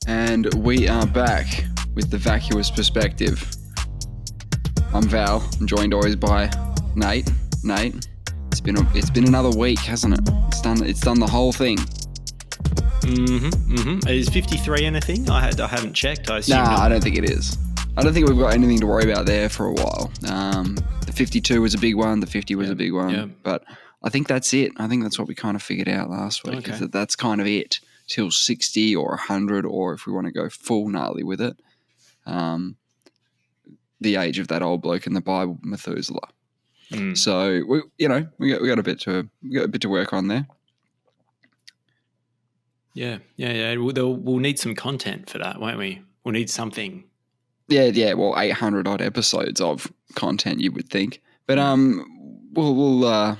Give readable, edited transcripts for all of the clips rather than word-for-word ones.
And we are back with the Vacuous Perspective. I'm Val. I'm joined always by Nate. Nate, it's been another week, hasn't it? It's done the whole thing. Is 53 anything? I haven't checked. I assume I don't think it is. I don't think we've got anything to worry about there for a while. The 52 was a big one. The 50 was a big one. Yeah. But I think that's it. I think that's what we kind of figured out last week. Okay. Is that's kind of it till 60 or 100, or if we want to go full gnarly with it, the age of that old bloke in the Bible, Methuselah. So we got a bit to work on there. Yeah. We'll need some content for that, won't we? We'll need something. Yeah. Well, 800 odd episodes of content, you would think, but we'll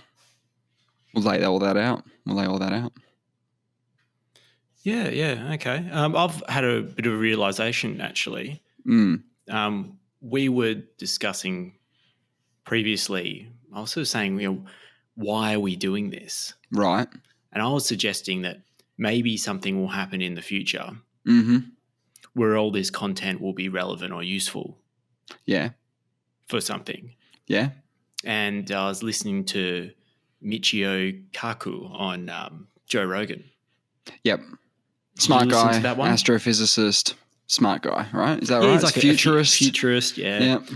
lay all that out. Yeah. Okay. I've had a bit of a realization actually. We were discussing previously. I was sort of saying, why are we doing this? Right. And I was suggesting that maybe something will happen in the future where all this content will be relevant or useful. Yeah. For something. Yeah. And I was listening to Michio Kaku on Joe Rogan. Yep. Smart guy, that one? Astrophysicist, smart guy, right? Is that Yeah, right? he's like futurist. Futurist, yeah. Yep.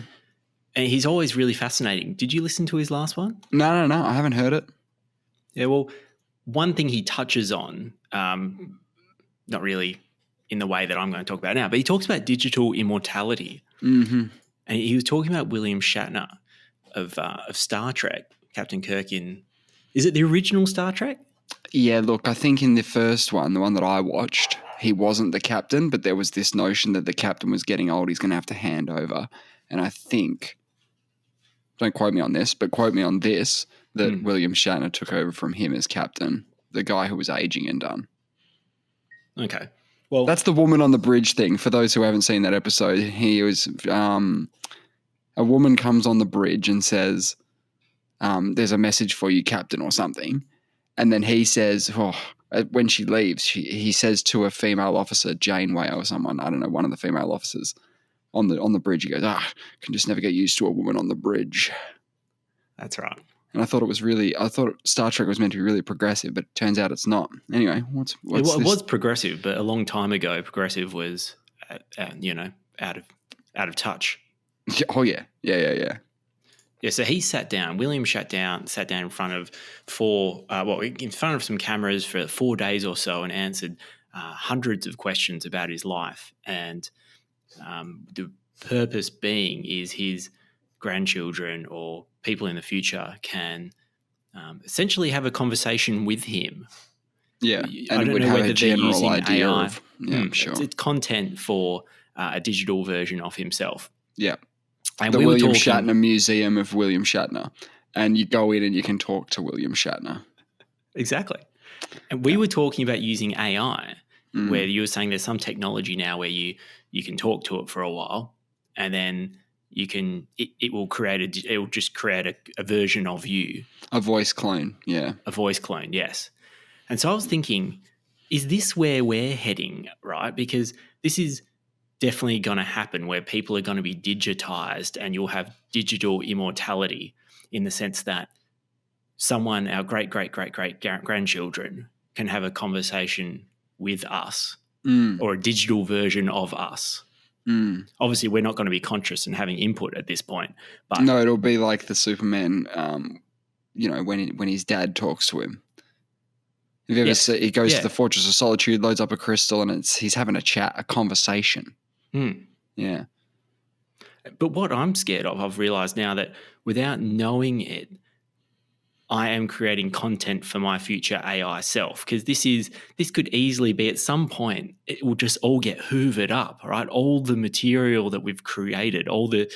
And he's always really fascinating. Did you listen to his last one? No. I haven't heard it. Yeah, well, one thing he touches on, not really in the way that I'm going to talk about now, but he talks about digital immortality. Mm-hmm. And he was talking about William Shatner of Star Trek, Captain Kirk in... Is it the original Star Trek? Yeah, look, I think in the first one, the one that I watched, he wasn't the captain, but there was this notion that the captain was getting old, he's going to have to hand over. And I think, don't quote me on this, but quote me on this, that William Shatner took over from him as captain, the guy who was aging and done. Okay. Well, that's the woman on the bridge thing. For those who haven't seen that episode, he was a woman comes on the bridge and says, there's a message for you, captain, or something. And then he says, when she leaves, he says to a female officer, Janeway or someone, I don't know, one of the female officers on the bridge, he goes, can just never get used to a woman on the bridge. That's right. And I thought Star Trek was meant to be really progressive, but it turns out it's not. Anyway, what's it was progressive, but a long time ago, progressive was, out of touch. Oh yeah. Yeah, so he sat down. William sat down in front of some cameras for 4 days or so, and answered hundreds of questions about his life. And the purpose being is his grandchildren or people in the future can essentially have a conversation with him. Yeah, and it would have a general idea AI. of sure. It's content for a digital version of himself. Yeah. And the William Shatner Museum of William Shatner. And you go in and you can talk to William Shatner. Exactly. And we were talking about using AI, where you were saying there's some technology now where you can talk to it for a while, and then you can it will just create a version of you. A voice clone, yeah. A voice clone, yes. And so I was thinking, is this where we're heading, right? Because this is definitely going to happen, where people are going to be digitized and you'll have digital immortality, in the sense that someone, our great grandchildren, can have a conversation with us or a digital version of us. Obviously, we're not going to be conscious and having input at this point. But no, it'll be like the Superman, when his dad talks to him. Have you ever seen, he goes to the Fortress of Solitude, loads up a crystal, and he's having a chat, a conversation. Yeah. But what I'm scared of, I've realized now, that without knowing it, I am creating content for my future AI self, because this could easily be, at some point, it will just all get hoovered up, right? All the material that we've created, all the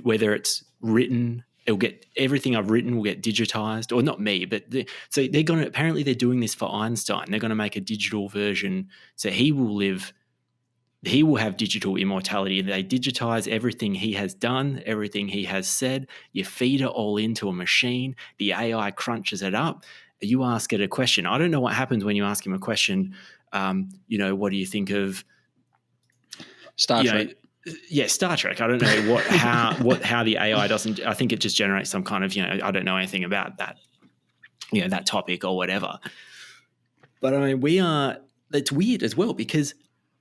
whether it's written, it'll get, everything I've written will get digitized, or not me, but so they're going to, apparently they're doing this for Einstein. They're going to make a digital version, so he will have digital immortality, and they digitize everything he has done, everything he has said. You feed it all into a machine. The AI crunches it up. You ask it a question. I don't know what happens when you ask him a question What do you think of Star Trek. Star Trek. I don't know how the AI doesn't. I think it just generates some kind of I don't know anything about that, that topic or whatever. But I mean, it's weird as well because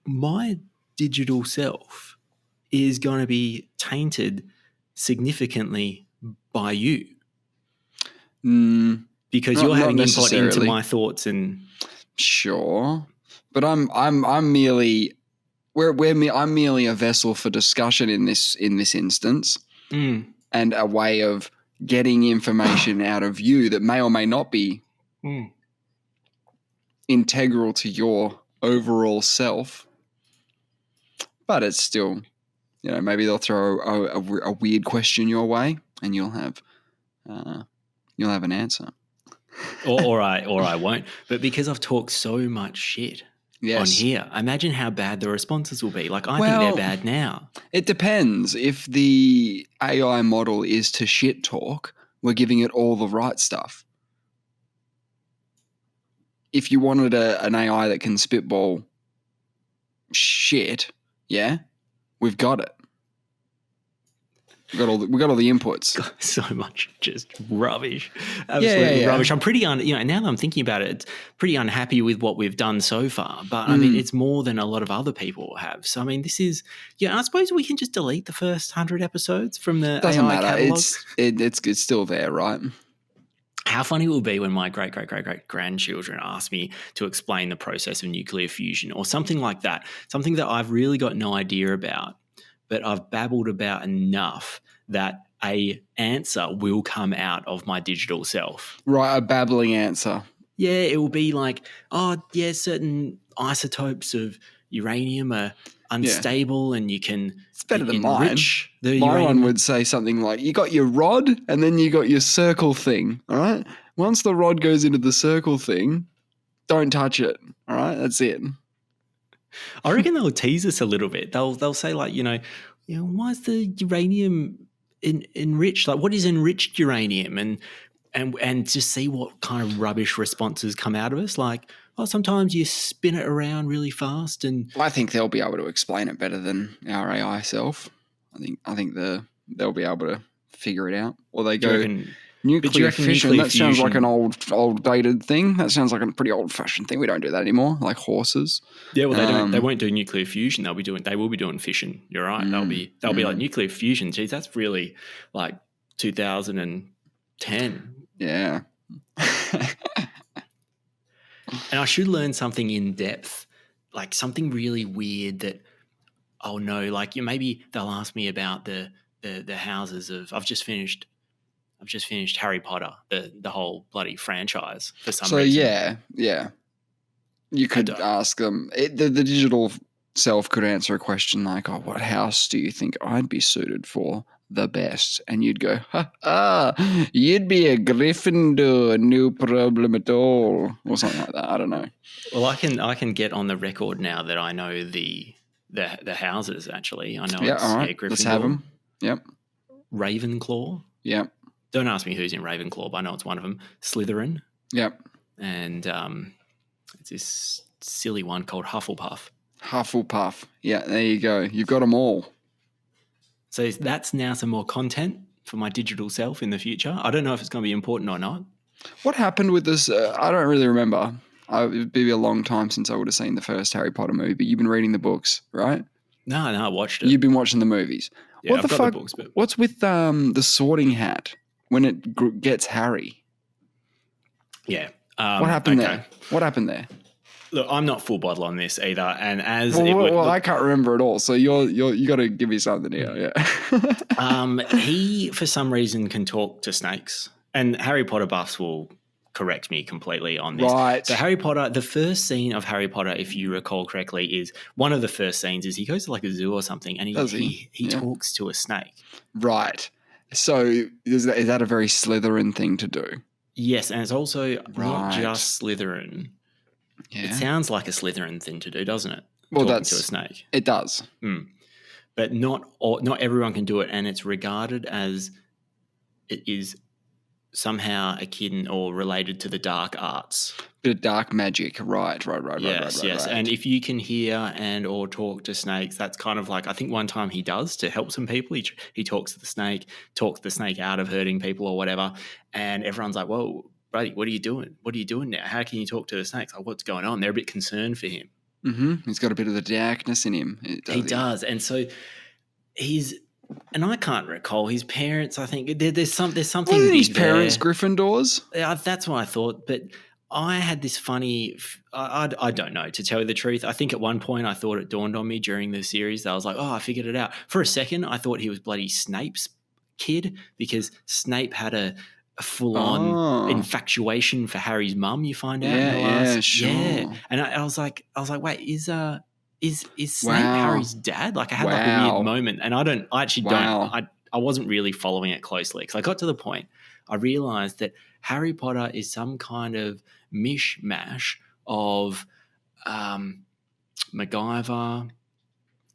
my digital self is going to be tainted significantly by you because you're having input into my thoughts and sure, but I'm merely I'm merely a vessel for discussion in this instance, and a way of getting information out of you that may or may not be integral to your overall self. But it's still, maybe they'll throw a weird question your way, and you'll have an answer, or I won't. But because I've talked so much shit. Yes. On here, imagine how bad the responses will be. Like, I think they're bad now. It depends. If the AI model is to shit talk, we're giving it all the right stuff. If you wanted an AI that can spitball shit, we've got it. We've got all the inputs. God, so much just rubbish. Absolutely rubbish. I'm pretty now that I'm thinking about it, it's pretty unhappy with what we've done so far. But I mean, it's more than a lot of other people have. So I mean, this is I suppose we can just delete the first 100 episodes from the Doesn't AI matter. catalog. It's still there, right? How funny it will be when my great-great-great-great-grandchildren ask me to explain the process of nuclear fusion or something like that, something that I've really got no idea about, but I've babbled about enough that a answer will come out of my digital self. Right, a babbling answer. Yeah, it will be like, certain isotopes of uranium are unstable and you can it's better than enrich mine. The my uranium. One would say something like, you got your rod and then you got your circle thing, all right? Once the rod goes into the circle thing, don't touch it, all right? That's it. I reckon they'll tease us a little bit. They'll say like, why is the uranium enriched? Like, what is enriched uranium? And just see what kind of rubbish responses come out of us. Like, sometimes you spin it around really fast, and I think they'll be able to explain it better than our AI self. I think they'll be able to figure it out, or they go nuclear fission. That sounds like an old dated thing. That sounds like a pretty old fashioned thing. We don't do that anymore. Like horses. Yeah, well, they won't do nuclear fusion. They will be doing fission. You're right. They'll be like nuclear fusion. Geez, that's really like 2010. Yeah. And I should learn something in depth, like something really weird that I'll know. Like maybe they'll ask me about the houses of. I've just finished Harry Potter, the whole bloody franchise for some reason. So yeah. You could ask them. The digital self could answer a question like, "Oh, what house do you think I'd be suited for the best?" And you'd go, you'd be a Gryffindor, no problem at all, or something like that. I don't know. Well, I can get on the record now that I know the houses. Actually, I know. All right. Gryffindor. Let's have them. Yep. Ravenclaw. Yep. Don't ask me who's in Ravenclaw, but I know it's one of them. Slytherin. Yep. And it's this silly one called Hufflepuff. Hufflepuff. Yeah, there you go. You've got them all. So that's now some more content for my digital self in the future. I don't know if it's going to be important or not. What happened with this? I don't really remember. It would be a long time since I would have seen the first Harry Potter movie, but you've been reading the books, right? No, I watched it. You've been watching the movies. Yeah, what the fuck? The books, but... What's with the Sorting Hat when it gets Harry? Yeah. What happened there? What happened there? Look, I'm not full bottle on this either, and I can't remember at all. So you got to give me something here. Yeah. He for some reason can talk to snakes, and Harry Potter buffs will correct me completely on this. Right. So Harry Potter, the first scene of Harry Potter, if you recall correctly, is one of the first scenes is he goes to like a zoo or something, and he talks to a snake. Right. So is that a very Slytherin thing to do? Yes, and it's also not just Slytherin. Yeah. It sounds like a Slytherin thing to do, doesn't it? Well, talking to a snake. It does. But not everyone can do it, and it's regarded as it is somehow akin or related to the dark arts. Bit of dark magic. Right. Yes. And if you can hear and or talk to snakes, that's kind of like, I think one time he does to help some people. He talks to the snake, talks the snake out of hurting people or whatever. And everyone's like, whoa, buddy, what are you doing? What are you doing now? How can you talk to the snakes? Like, what's going on? They're a bit concerned for him. Mm-hmm. He's got a bit of the darkness in him. He does. And so and I can't recall his parents. I think there's something. Wasn't his parents Gryffindors? Yeah, that's what I thought. But I had this funny. I don't know, to tell you the truth. I think at one point I thought it dawned on me during the series that I was like, oh, I figured it out. For a second, I thought he was bloody Snape's kid because Snape had a full-on infatuation for Harry's mum. You find out. Yeah, sure. Yeah, and I was like, wait, is Snape Harry's dad? Like, I had like a weird moment, and I wasn't really following it closely because I got to the point I realized that Harry Potter is some kind of mishmash of MacGyver,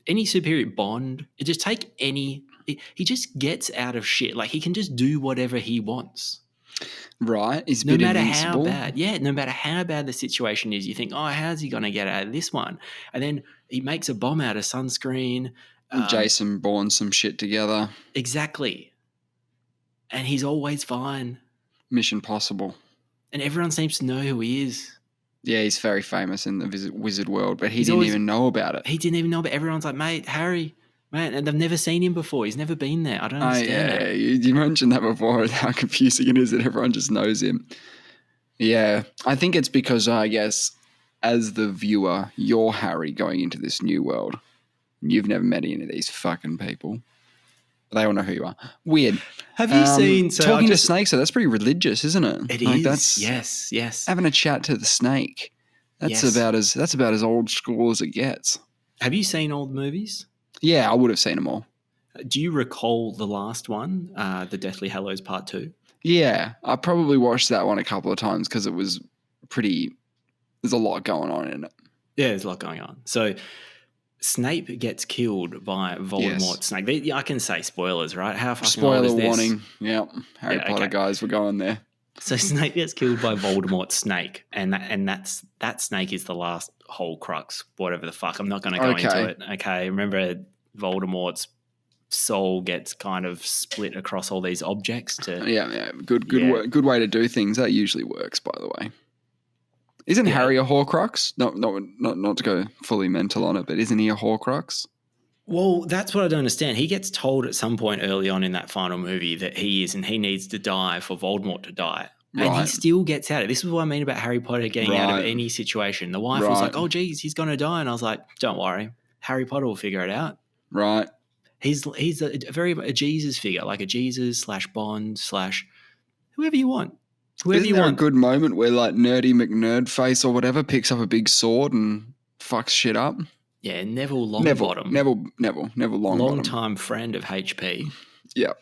any superior Bond. Just take any. He just gets out of shit. Like, he can just do whatever he wants. Right. He's no matter how bad. Yeah, no matter how bad the situation is, you think, oh, how's he going to get out of this one? And then he makes a bomb out of sunscreen. Jason Bourne some shit together. Exactly. And he's always fine. Mission Possible. And everyone seems to know who he is. Yeah, he's very famous in the wizard world, but he didn't even know about it. He didn't even know, but everyone's like, mate, Harry, man, and they've never seen him before. He's never been there. I don't understand that. You mentioned that before, how confusing it is that everyone just knows him. Yeah, I think it's because, I guess, as the viewer, you're Harry going into this new world. You've never met any of these fucking people. But they all know who you are. Weird. Have you seen... talking to snakes, so that's pretty religious, isn't it? It is. Yes. Having a chat to the snake. That's about as old school as it gets. Have you seen old movies? Yeah, I would have seen them all. Do you recall the last one, The Deathly Hallows Part 2? Yeah, I probably watched that one a couple of times because it was pretty... There's a lot going on in it. Yeah, there's a lot going on. So Snape gets killed by Voldemort's snake. I can say spoilers, right? How fucking Spoiler old is this? warning. Yep. Harry Potter guys, we're going there. So Snape gets killed by Voldemort's snake, and that snake is the last Horcrux, whatever the fuck. I'm not going to go into it. Okay, remember Voldemort's soul gets kind of split across all these objects. Good way to do things. That usually works, by the way. Isn't Harry a Horcrux? Not to go fully mental on it, but isn't he a Horcrux? Well, that's what I don't understand. He gets told at some point early on in that final movie that he is, and he needs to die for Voldemort to die. And he still gets out of it. This is what I mean about Harry Potter getting out of any situation. The wife was like, oh, geez, he's going to die. And I was like, don't worry. Harry Potter will figure it out. Right. He's a Jesus figure, like a Jesus / Bond / whoever you want. Isn't there a good moment where like Nerdy McNerdface or whatever picks up a big sword and fucks shit up? Yeah, Neville Longbottom. Neville Longbottom. Long-time friend of HP. Yep.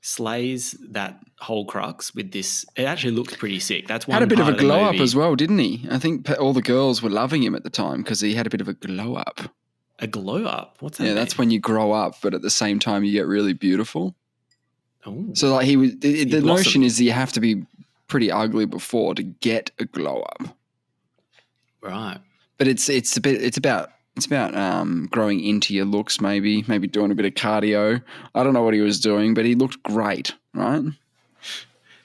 Slays that Horcrux with this. It actually looks pretty sick. That's one had a bit of a glow up as well, didn't he? I think all the girls were loving him at the time because he had a bit of a glow up. A glow up? What's that? Yeah, that's when you grow up, but at the same time you get really beautiful. Oh. So like the notion is that you have to be pretty ugly before to get a glow up. Right. But it's about growing into your looks, maybe doing a bit of cardio. I don't know what he was doing, but he looked great, right?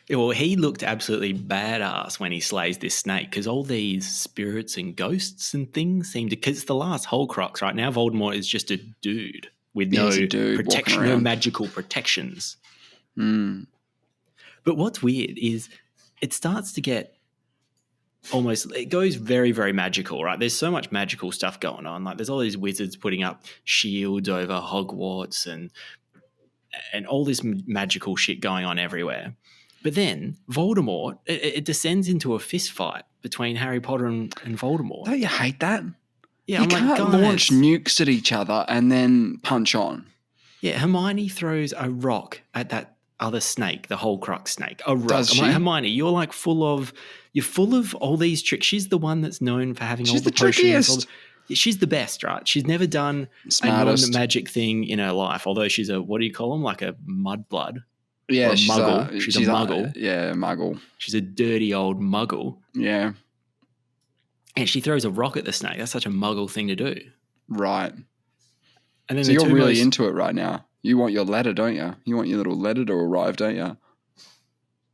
Yeah, well, he looked absolutely badass when he slays this snake because all these spirits and ghosts and things seem to, because it's the last Horcrux, right? Now Voldemort is just a dude with no protection, no magical protections. Mm. But what's weird is it starts to get it goes very, very magical, right? There's so much magical stuff going on. Like there's all these wizards putting up shields over Hogwarts and all this magical shit going on everywhere. But then Voldemort, it descends into a fist fight between Harry Potter and Voldemort. Don't you hate that? Yeah, you can't launch nukes at each other and then punch on. Yeah, Hermione throws a rock at that other snake, the Horcrux snake. A rock. Does she? I'm like, Hermione, you're full of all these tricks. She's the one that's known for having all the potions. Trickiest. She's the best, right? She's never done a non-magic thing in her life, although she's what do you call them? Like a mudblood. Yeah, or a muggle. She's a muggle. Muggle. She's a dirty old muggle. Yeah. And she throws a rock at the snake. That's such a muggle thing to do. Right. And then so you're really into it right now. You want your letter, don't you? You want your little letter to arrive, don't you?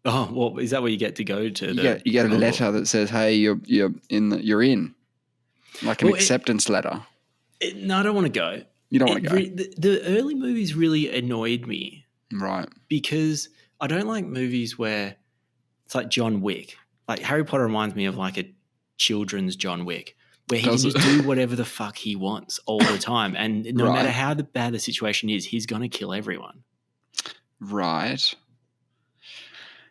Oh, well, is that where you get to go to? You get a letter that says, "Hey, you're in," like an acceptance letter. No, I don't want to go. You don't want to go. The early movies really annoyed me, right? Because I don't like movies where it's like John Wick. Like Harry Potter reminds me of like a children's John Wick, where he can just do whatever the fuck he wants all the time, and no matter how bad the situation is, he's gonna kill everyone. Right.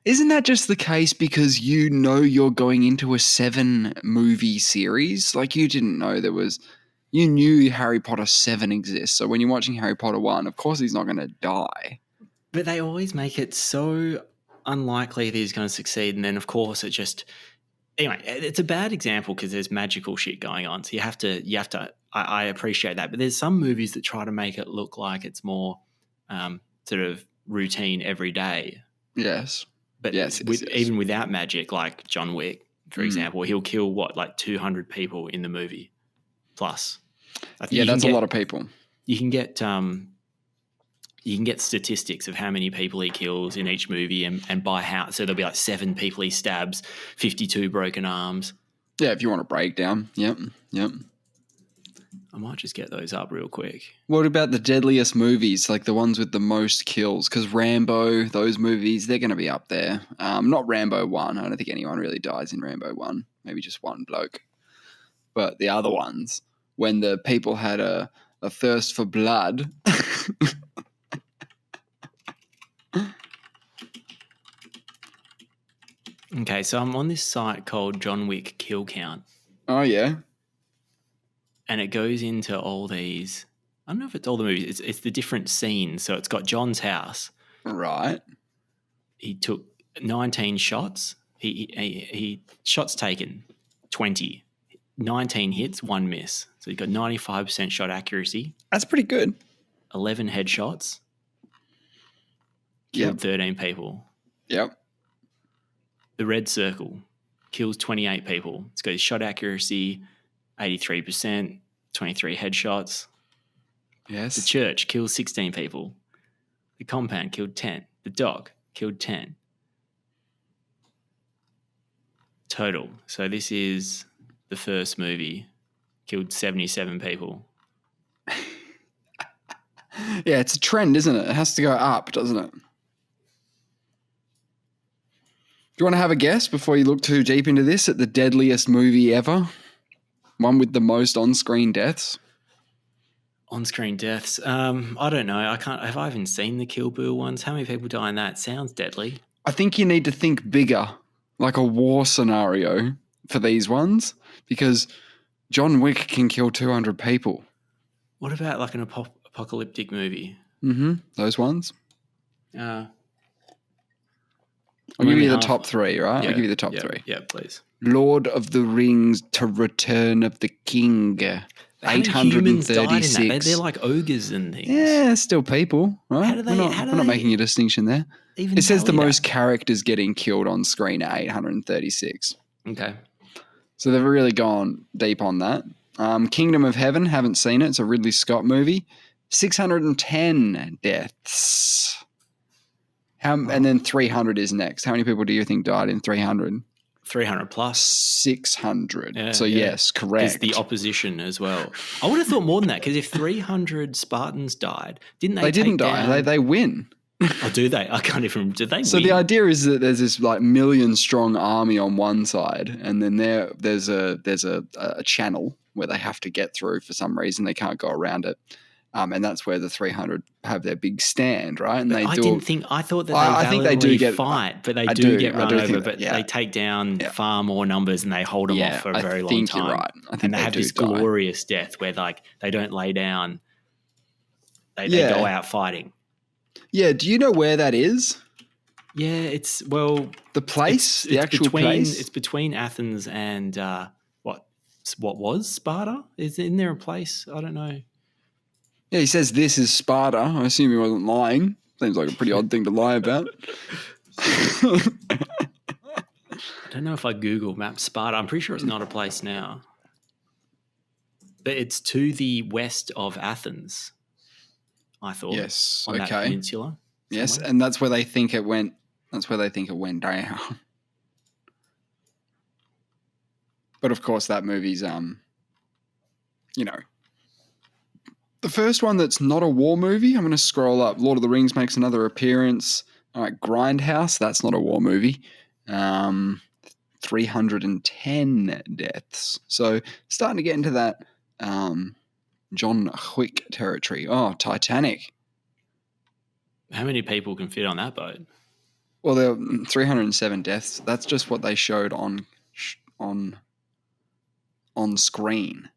Isn't that just the case because you know you're going into a 7-movie series? Like you didn't know you knew Harry Potter 7 exists. So when you're watching Harry Potter 1, of course he's not going to die. But they always make it so unlikely that he's going to succeed. And then of course it just, anyway, it's a bad example because there's magical shit going on. So you have to, I appreciate that. But there's some movies that try to make it look like it's more sort of routine every day. Yes. But even without magic, like John Wick, for example, he'll kill like 200 people in the movie plus. That's a lot of people. You can get statistics of how many people he kills in each movie and by how. So there'll be like 7 people he stabs, 52 broken arms. Yeah, if you want a breakdown. Yep. I might just get those up real quick. What about the deadliest movies, like the ones with the most kills? Because Rambo, those movies, they're going to be up there. Not Rambo 1. I don't think anyone really dies in Rambo 1. Maybe just one bloke. But the other ones, when the people had a thirst for blood. Okay, so I'm on this site called John Wick Kill Count. Oh, yeah. And it goes into all these, I don't know if it's all the movies, it's the different scenes. So it's got John's house. Right. He took 19 shots. He shots taken, 20. 19 hits, 1 miss. So he got 95% shot accuracy. That's pretty good. 11 headshots. Killed 13 people. Yep. The Red Circle kills 28 people. It's got his shot accuracy, 83%, 23 headshots. Yes. The Church kills 16 people. The Compound killed 10. The Dog killed 10. Total. So this is the first movie. Killed 77 people. Yeah, it's a trend, isn't it? It has to go up, doesn't it? Do you want to have a guess before you look too deep into this at the deadliest movie ever? One with the most on-screen deaths? On-screen deaths? I don't know. Have I even seen the Kill Bill ones? How many people die in that? Sounds deadly. I think you need to think bigger, like a war scenario for these ones, because John Wick can kill 200 people. What about like an apocalyptic movie? Mm-hmm. Those ones? I'll give you the top 3, right? Yeah, I'll give you the top 3. Yeah, please. Lord of the Rings to Return of the King. 836. They're like ogres and things. Yeah, still people, right? We're not making a distinction there. It says the most characters getting killed on screen at 836. Okay. So they've really gone deep on that. Kingdom of Heaven, haven't seen it. It's a Ridley Scott movie. 610 deaths. And then 300 is next. How many people do you think died in 300? 300 plus. 600. Yeah, yes, correct. There's the opposition as well. I would have thought more than that, because if 300 Spartans died, didn't they? They didn't die. They win. Oh, do they? I can't even. Did they? So win? The idea is that there's this like million-strong army on one side, and then there's a channel where they have to get through for some reason. They can't go around it. And that's where the 300 have their big stand, right? And I thought that they valiantly fight, but they do get run over. But they take down far more numbers, and they hold them off for a very long time. You're right. I think and they have this glorious death where like they don't lay down; they go out fighting. Yeah. Do you know where that is? Yeah, it's the place, the actual place. It's between Athens and what was Sparta? Isn't there a place? I don't know. Yeah, he says this is Sparta. I assume he wasn't lying. Seems like a pretty odd thing to lie about. I don't know if I Google map Sparta. I'm pretty sure it's not a place now. But it's to the west of Athens, I thought. Yes. On Okay. that peninsula. Yes, somewhere. and that's where they think it went. That's where they think it went down. But of course, that movie's you know, the first one that's not a war movie. I'm going to scroll up. Lord of the Rings makes another appearance. All right, Grindhouse. That's not a war movie. 310 deaths. So starting to get into that John Wick territory. Oh, Titanic. How many people can fit on that boat? Well, there were 307 deaths. That's just what they showed on screen.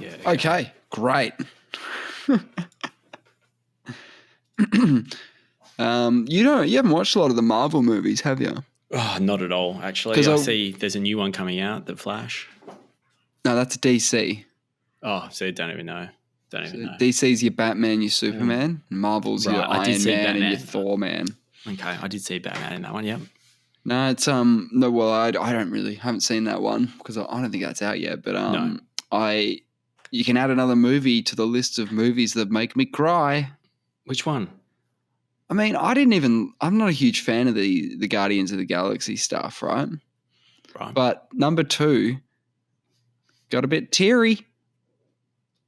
Yeah. Okay, great. You haven't watched a lot of the Marvel movies, have you? Oh, not at all, actually. 'Cause I I'll- see there's a new one coming out, The Flash. No, that's DC. Oh, so don't even know. DC's your Batman, your Superman. Marvel's your Right, I did Iron see Man and Batman. your Thor man. Okay, I did see Batman in that one, yep. No, it's no. Well, I haven't seen that one because I don't think that's out yet. But No. you can add another movie to the list of movies that make me cry. Which one? I mean, I'm not a huge fan of the Guardians of the Galaxy stuff, right? Right. But number 2 got a bit teary.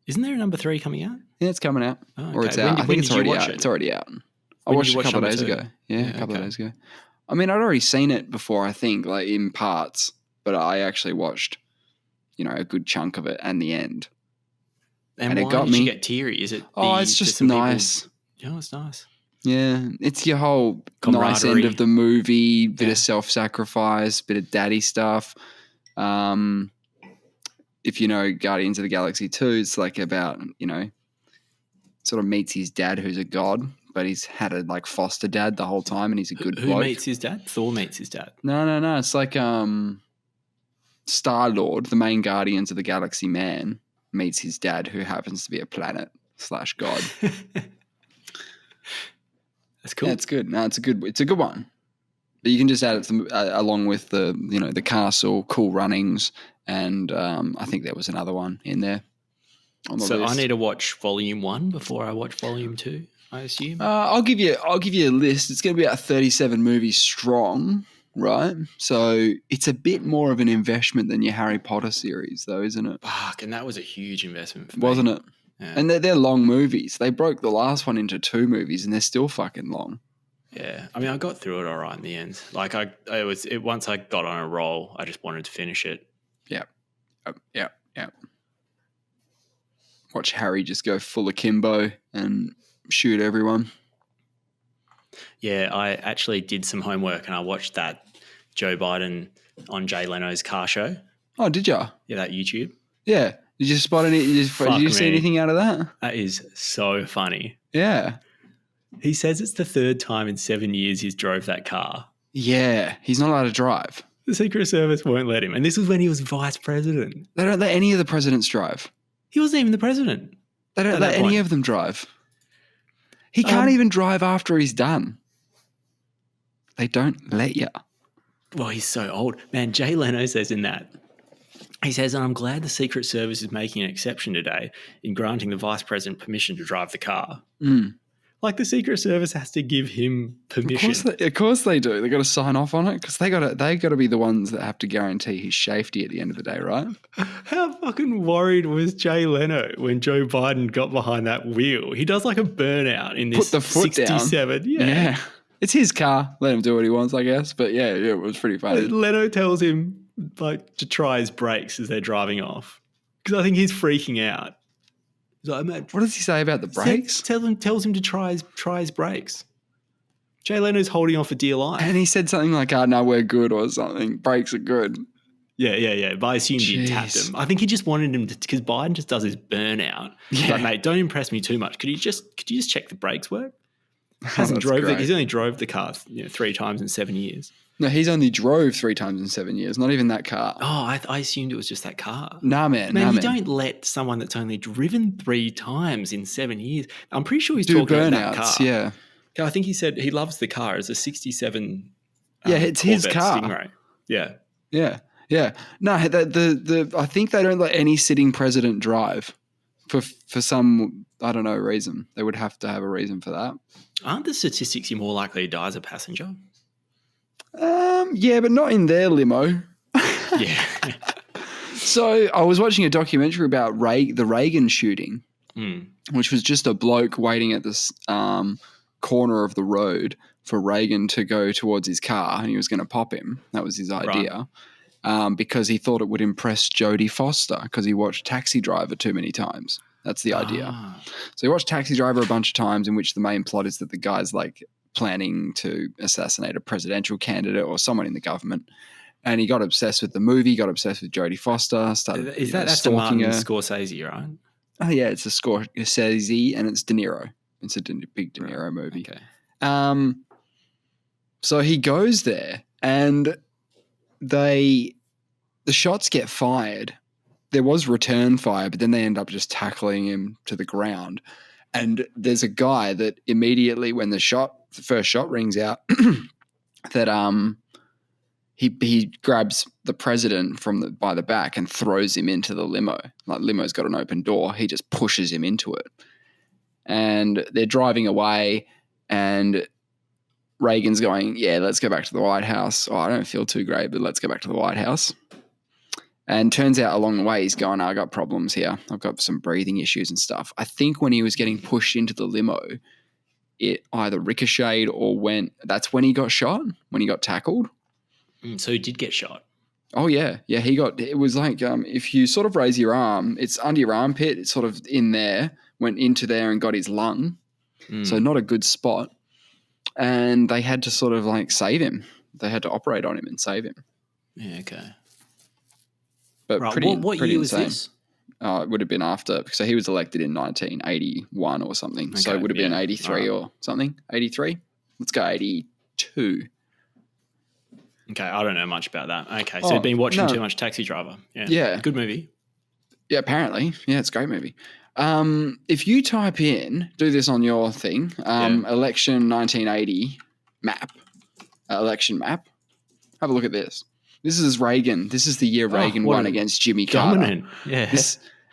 Isn't there a number 3 coming out? Yeah, it's coming out. Oh, Or it's okay. out. When I think it's did you already watch out. it? It's already out. I When did watched you it a watch couple of number days 2? ago. Yeah, a couple of okay. days ago. I mean, I'd already seen it before, I think, like in parts, but I actually watched, a good chunk of it and the end. And it why got did you me. get teary? Is it? It's just nice. Yeah, it's nice. Yeah, it's your whole nice end Camaraderie. of the movie, bit Yeah. of self-sacrifice, bit of daddy stuff. If you know Guardians of the Galaxy 2, it's like about, sort of meets his dad who's a god, but he's had a foster dad the whole time and he's a good Who bloke. meets his dad? Thor meets his dad. No. It's like Star-Lord, the main Guardians of the Galaxy man, meets his dad who happens to be a planet/god. That's cool. Yeah, it's good. No, it's a good one. But you can just add it along with the castle, cool runnings, and I think there was another one in there. On the So list. I need to watch Volume 1 before I watch Volume 2, I assume. I'll give you a list. It's going to be about 37 movies strong, right? So it's a bit more of an investment than your Harry Potter series, though, isn't it? Fuck, and that was a huge investment for me. Wasn't it? Yeah. And they're long movies. They broke the last one into 2 movies, and they're still fucking long. Yeah, I mean, I got through it all right in the end. Like, once I got on a roll, I just wanted to finish it. Yeah. Watch Harry just go full akimbo and shoot everyone. Yeah, I actually did some homework and I watched that Joe Biden on Jay Leno's car show. Oh, did you? Yeah, that YouTube. Yeah. Did you spot any? Did you see me. anything out of that? That is so funny. Yeah. He says it's the 3rd time in 7 years he's drove that car. Yeah. He's not allowed to drive. The Secret Service won't let him. And this was when he was vice president. They don't let any of the presidents drive. He wasn't even the president. They don't At let that any point. of them drive. He can't even drive after he's done. They don't let you. Well, he's so old. Man, Jay Leno says in that, he says, I'm glad the Secret Service is making an exception today in granting the vice president permission to drive the car. Mm. Like the Secret Service has to give him permission. Of course they do. They got to sign off on it because they got to be the ones that have to guarantee his safety at the end of the day, right? How fucking worried was Jay Leno when Joe Biden got behind that wheel? He does like a burnout in this Put the foot 67. down. Yeah. It's his car. Let him do what he wants, I guess. But yeah, it was pretty funny. Leno tells him to try his brakes as they're driving off because I think he's freaking out. He's like, "Man, What does he say about the brakes? tells him to try his brakes. Jay Leno's holding on for dear life. And he said something like, no, we're good or something. Brakes are good. Yeah. But I assumed he tapped Jeez. him. I think he just wanted him to, because Biden just does his burnout. He's Yeah. like, mate, don't impress me too much. Could you just check the brakes work? Hasn't That's drove great. he's only drove the car 3 times in 7 years. No, he's only drove 3 times in 7 years. Not even that car. Oh, I assumed it was just that car. Nah, man. Man, you don't let someone that's only driven 3 times in 7 years. I'm pretty sure he's talking about that car. Yeah. I think he said he loves the car. It's a 67. Yeah, it's his Corvette car. Stingray. Yeah. Yeah. Yeah. No, I think they don't let any sitting president drive for some, I don't know, reason. They would have to have a reason for that. Aren't the statistics you're more likely to die as a passenger? Yeah, but not in their limo. Yeah. So I was watching a documentary about the Reagan shooting, which was just a bloke waiting at this corner of the road for Reagan to go towards his car, and he was going to pop him. That was his idea, because he thought it would impress Jodie Foster because he watched Taxi Driver too many times. That's the idea. So he watched Taxi Driver a bunch of times, in which the main plot is that the guy's like planning to assassinate a presidential candidate or someone in the government. And he got obsessed with the movie, got obsessed with Jodie Foster, started that's a Martin Scorsese, right? Oh, yeah, it's a Scorsese and it's De Niro. It's a big De Niro movie. Okay. So he goes there and the shots get fired. There was return fire, but then they end up just tackling him to the ground. And there's a guy that immediately when the first shot rings out that he grabs the president by the back and throws him into the limo. Like, limo's got an open door. He just pushes him into it. And they're driving away, and Reagan's going, yeah, let's go back to the White House. Oh, I don't feel too great, but let's go back to the White House. And turns out along the way, he's going, I got problems here. I've got some breathing issues and stuff. I think when he was getting pushed into the limo, it either ricocheted or that's when he got shot, when he got tackled. So he did get shot. Oh, yeah. Yeah, it was like if you sort of raise your arm, it's under your armpit, it's sort of in there, went into there and got his lung. So not a good spot. And they had to sort of like save him. They had to operate on him and save him. Yeah, okay. But right. pretty What pretty year insane. was this? It would have been after, because he was elected in 1981 or something. Okay, so it would have been 83 or something. 83? Let's go 82. Okay, I don't know much about that. Okay, so you've been watching too much Taxi Driver. Yeah. Good movie. Yeah, apparently. Yeah, it's a great movie. If you type in, do this on your thing, election 1980 map, election map, have a look at this. This is Reagan. This is the year Reagan won against Jimmy dominant. Carter. Yeah.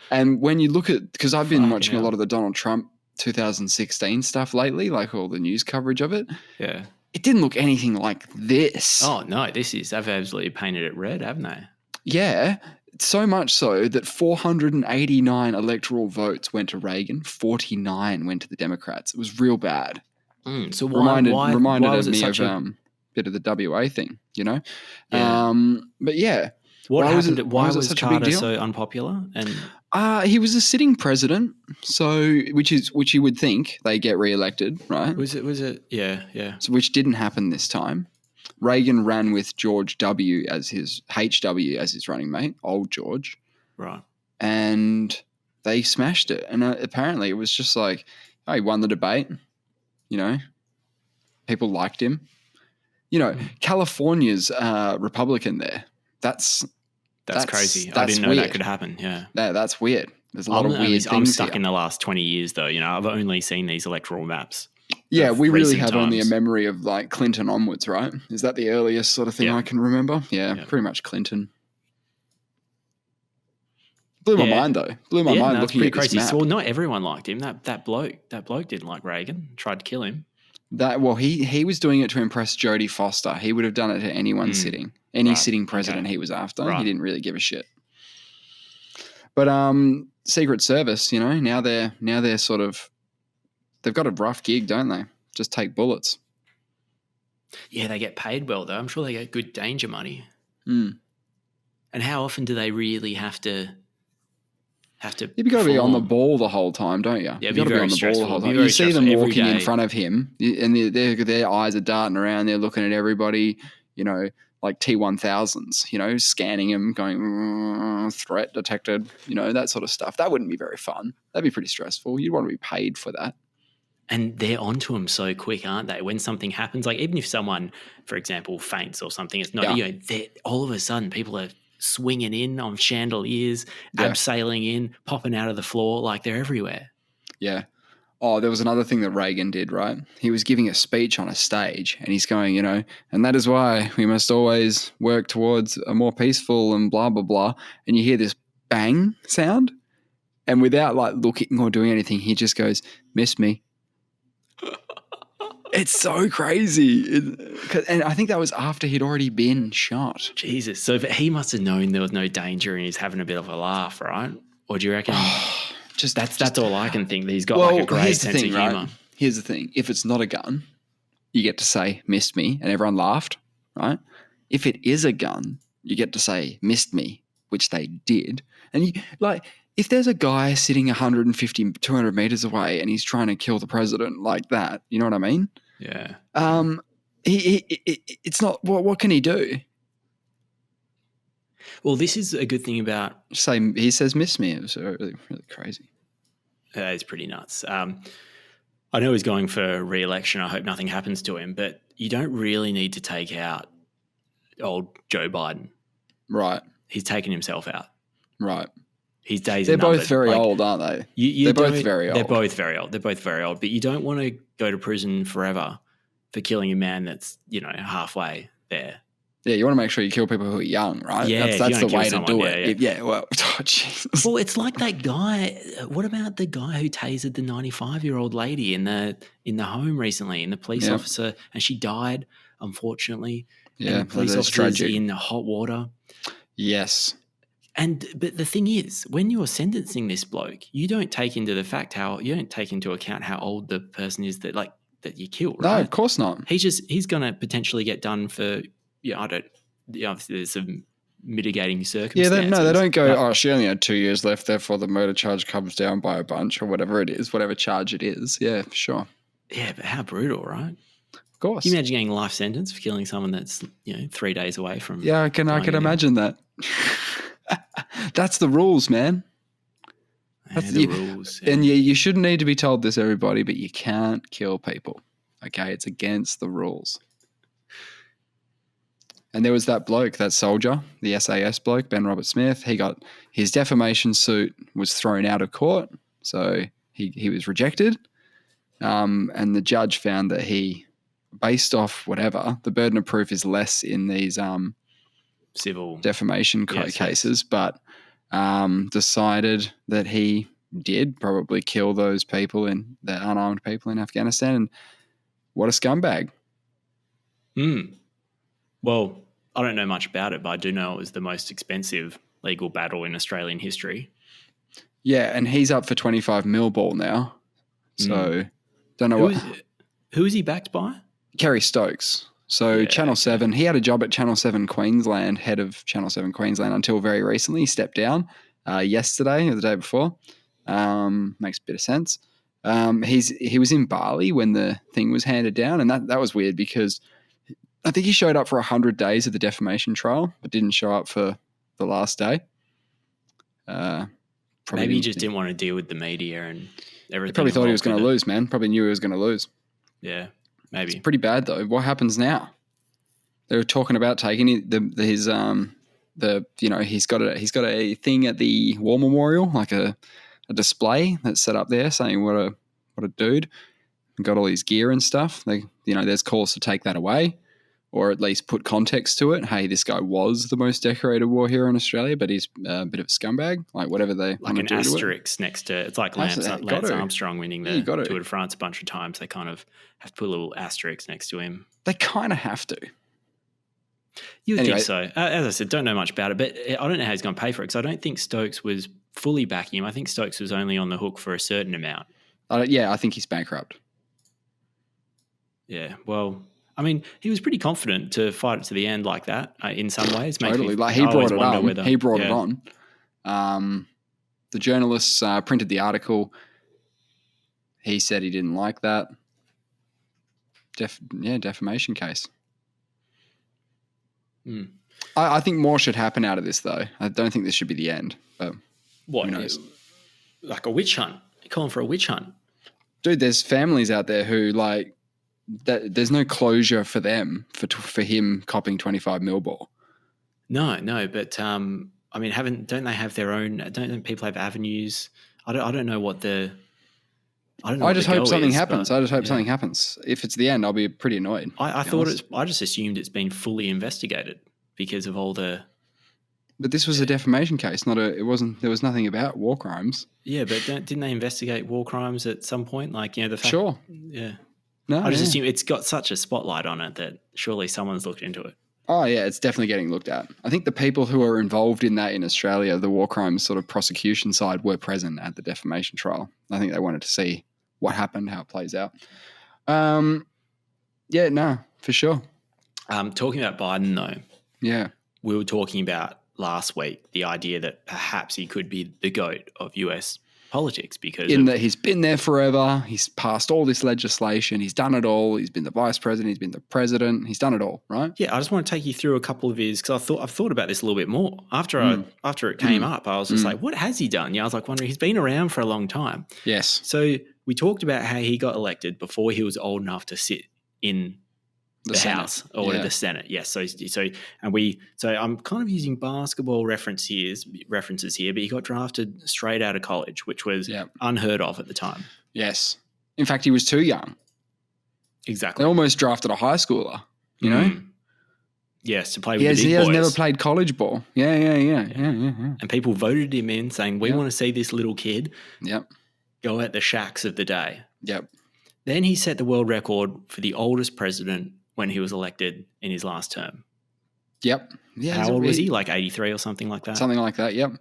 And when you look at, because I've been watching a lot of the Donald Trump 2016 stuff lately, like all the news coverage of it. Yeah. It didn't look anything like this. Oh, no, they've absolutely painted it red, haven't they? Yeah. So much so that 489 electoral votes went to Reagan, 49 went to the Democrats. It was real bad. So why was it me such of bit of the WA thing, you know? Yeah. But yeah. Why was such Carter a big deal? so unpopular? And he was a sitting president, so which you would think they get reelected, right? Was it? Yeah. So which didn't happen this time. Reagan ran with George W. as his running mate, old George. Right. And they smashed it. And apparently it was just like, oh, he won the debate. You know, people liked him. You know, California's Republican there. That's crazy. That's I didn't know weird. that could happen. Yeah. That's weird. There's a lot of weird things. I'm stuck here. in the last 20 years though. You know, I've only seen these electoral maps. Yeah, we really have times. only a memory of like Clinton onwards, right? Is that the earliest sort of thing I can remember? Yeah, pretty much Clinton. Blew my mind though. Blew my mind looking at crazy. this map. Well, not everyone liked him. That bloke didn't like Reagan. Tried to kill him. He was doing it to impress Jodie Foster. He would have done it to anyone sitting president he was after. Right. He didn't really give a shit. But Secret Service, you know, now they're sort of, they've got a rough gig, don't they? Just take bullets. Yeah, they get paid well though. I'm sure they get good danger money. Mm. And how often do they really have to? You've got to be on the ball the whole time, don't you? Yeah, you've got to be on the ball the whole time. You see them walking in front of him, and their eyes are darting around. They're looking at everybody, you know, like T-1000s, you know, scanning him, going, threat detected, you know, that sort of stuff. That wouldn't be very fun. That'd be pretty stressful. You'd want to be paid for that. And they're onto them so quick, aren't they? When something happens, like even if someone, for example, faints or something, it's not, all of a sudden people are swinging in on chandeliers, abseiling in, popping out of the floor, like they're everywhere. Yeah. Oh, there was another thing that Reagan did, right? He was giving a speech on a stage and he's going, and that is why we must always work towards a more peaceful and blah, blah, blah. And you hear this bang sound and without like looking or doing anything, he just goes, miss me. It's so crazy. And I think that was after he'd already been shot. Jesus. So he must have known there was no danger and he's having a bit of a laugh, right? Or do you reckon... That's all I can think. That he's got like a great sense of humor. Right? Here's the thing. If it's not a gun, you get to say, missed me, and everyone laughed, right? If it is a gun, you get to say, missed me, which they did. And if there's a guy sitting 150, 200 meters away and he's trying to kill the president like that, you know what I mean? Yeah. It's not, what can he do? Well, this is a good thing about... He says, miss me. It was really, really crazy. It's pretty nuts. I know he's going for re-election. I hope nothing happens to him, but you don't really need to take out old Joe Biden. Right. He's taken himself out. Right. His days They're are numbered. both very old, aren't they? They're both very old. They're both very old, but you don't want to go to prison forever for killing a man that's, halfway there. Yeah, you want to make sure you kill people who are young, right? Yeah, that's the way to do it. Jesus. Well, it's like that guy. What about the guy who tasered the 95-year-old lady in the home recently, and the police officer, and she died, unfortunately. Yeah, and the police officer's in hot water. Yes. But the thing is, when you're sentencing this bloke, you don't take into account how old the person is that you killed. Right? No, of course not. He's going to potentially get done for. There's some mitigating circumstances. Yeah, they don't go, she only had 2 years left, therefore the murder charge comes down by a bunch or whatever it is, whatever charge it is. Yeah, for sure. Yeah, but how brutal, right? Of course. Can you imagine getting a life sentence for killing someone that's 3 days away from... Yeah, I can imagine that. That's the rules, man. That's the rules. Yeah. And you shouldn't need to be told this, everybody, but you can't kill people. Okay, it's against the rules. And there was that bloke, that soldier, the SAS bloke, Ben Robert Smith. He got his defamation suit was thrown out of court, so he was rejected. And the judge found that he, based off whatever, the burden of proof is less in these civil defamation cases, but decided that he did probably kill those people, the unarmed people in Afghanistan. And what a scumbag. Well, I don't know much about it, but I do know it was the most expensive legal battle in Australian history. Yeah, and he's up for 25 mil ball now. So, don't know who is he backed by? Kerry Stokes. So, Channel 7, he had a job at Channel 7 Queensland, head of Channel 7 Queensland, until very recently. He stepped down yesterday or the day before. Makes a bit of sense. He was in Bali when the thing was handed down, and that was weird because I think he showed up for 100 days of the defamation trial, but didn't show up for the last day. Maybe he just didn't want to deal with the media and everything. He probably thought he was going to lose, man. Probably knew he was going to lose. Yeah, maybe. It's pretty bad though. What happens now? They were talking about taking he's got a thing at the War Memorial, like a display that's set up there saying what a dude, and got all his gear and stuff. There's calls to take that away, or at least put context to it. Hey, this guy was the most decorated war hero in Australia, but he's a bit of a scumbag. Like whatever they like an asterisk next to it's like Lance Armstrong winning the Tour de France a bunch of times. They kind of have to put a little asterisk next to him. They kind of have to. You would think so. As I said, don't know much about it, but I don't know how he's going to pay for it because I don't think Stokes was fully backing him. I think Stokes was only on the hook for a certain amount. I think he's bankrupt. Yeah, well, I mean, he was pretty confident to fight it to the end like that in some ways. Totally. He brought it on. The journalists printed the article. He said he didn't like that. Defamation case. I think more should happen out of this, though. I don't think this should be the end. But what? Who knows? Like a witch hunt? You're calling for a witch hunt? Dude, there's families out there who like that. There's no closure for them for him copping 25 mil ball. No, but I mean, don't they have their own? Don't people have avenues? I don't know what the. I don't know. I just hope something happens. But, I just hope something happens. If it's the end, I'll be pretty annoyed. I just assumed it's been fully investigated because of all the. But this was a defamation case, not a. It wasn't. There was nothing about war crimes. Yeah, but didn't they investigate war crimes at some point? Like, the fact. Sure. Yeah. No, I just assume it's got such a spotlight on it that surely someone's looked into it. Oh yeah, it's definitely getting looked at. I think the people who are involved in that in Australia, the war crimes sort of prosecution side, were present at the defamation trial. I think they wanted to see what happened, how it plays out. Yeah, no, for sure. Talking about Biden, though. Yeah. We were talking about last week the idea that perhaps he could be the GOAT of US politics because that he's been there forever. He's passed all this legislation. He's done it all. He's been the vice president. He's been the president. He's done it all, right? Yeah, I just want to take you through a couple of his because I've thought about this a little bit more after it came up. I was just like, what has he done? Yeah, I was like wondering. He's been around for a long time. Yes. So we talked about how he got elected before he was old enough to sit in the House or the Senate. Yes. So I'm kind of using basketball references here, but he got drafted straight out of college, which was unheard of at the time. Yes. In fact, he was too young. Exactly. They almost drafted a high schooler, you know? Yes, to play with the big He has boys. never played college ball. Yeah. And people voted him in saying, we want to see this little kid go at the shacks of the day. Yep. Then he set the world record for the oldest president when he was elected in his last term. Yep. Yeah. How old was he? Like 83 or something like that? Something like that, yep.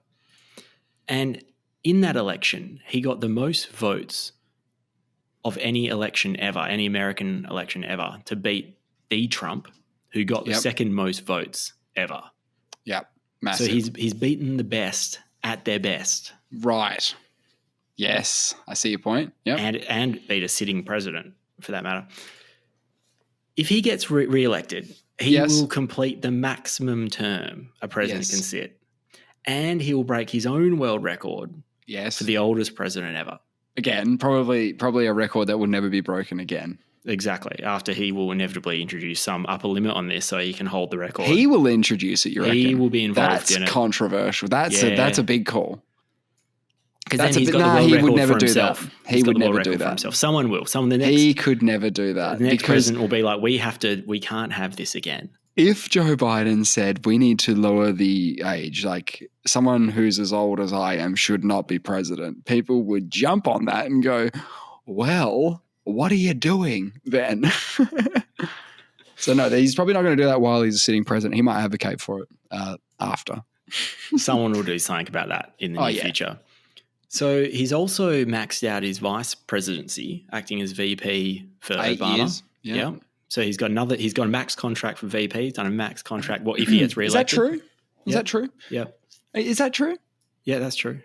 And in that election, he got the most votes of any election ever, any American election ever, to beat the Trump, who got the second most votes ever. Yep. Massive. So he's beaten the best at their best. Right. Yes. I see your point. Yep. And beat a sitting president, for that matter. If he gets re-elected, he will complete the maximum term a president can sit. And he will break his own world record for the oldest president ever. Again, probably a record that will never be broken again. Exactly. After he will inevitably introduce some upper limit on this so he can hold the record. He will introduce it, you reckon? He will be involved in it. That's controversial. That's a big call. Because then he's got the world record would never for do himself. That. He would never do that. For himself. Someone will. He could never do that. The next president will be like, we can't have this again. If Joe Biden said we need to lower the age, like someone who's as old as I am should not be president, people would jump on that and go, well, what are you doing then? So no, he's probably not going to do that while he's a sitting president. He might advocate for it after. Someone will do something about that in the near future. So he's also maxed out his vice presidency, acting as VP for 8 Obama. years. Yeah. So he's got a max contract for VP. He's done a max contract. What if he gets reelected? Is that true? Is that true? Yeah. Is that true? Yeah, that's true.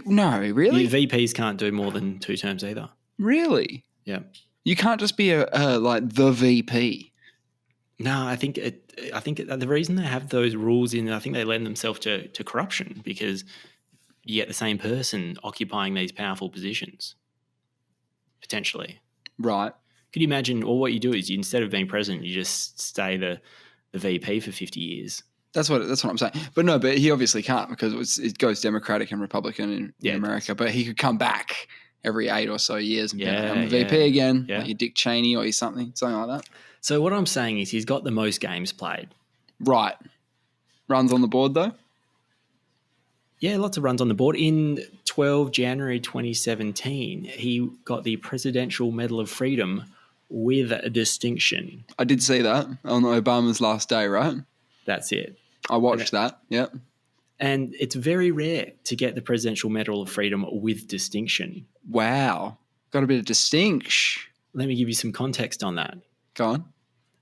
No, really? VPs can't do more than 2 terms either. Really? Yeah. You can't just be like the VP. No, I think the reason they have those rules I think they lend themselves to corruption because you get the same person occupying these powerful positions, potentially. Right. Could you imagine, or what you do is instead of being president, you just stay the VP for 50 years. That's what I'm saying. But he obviously can't because it goes Democratic and Republican in America. But he could come back every 8 or so years and become the VP again, like your Dick Cheney or something like that. So what I'm saying is he's got the most games played. Right. Runs on the board though? Yeah, lots of runs on the board. In January 2017, he got the Presidential Medal of Freedom with a distinction. I did see that on Obama's last day, right? That's it. I watched that, yep. And it's very rare to get the Presidential Medal of Freedom with distinction. Wow. Got a bit of distinction. Let me give you some context on that. Go on.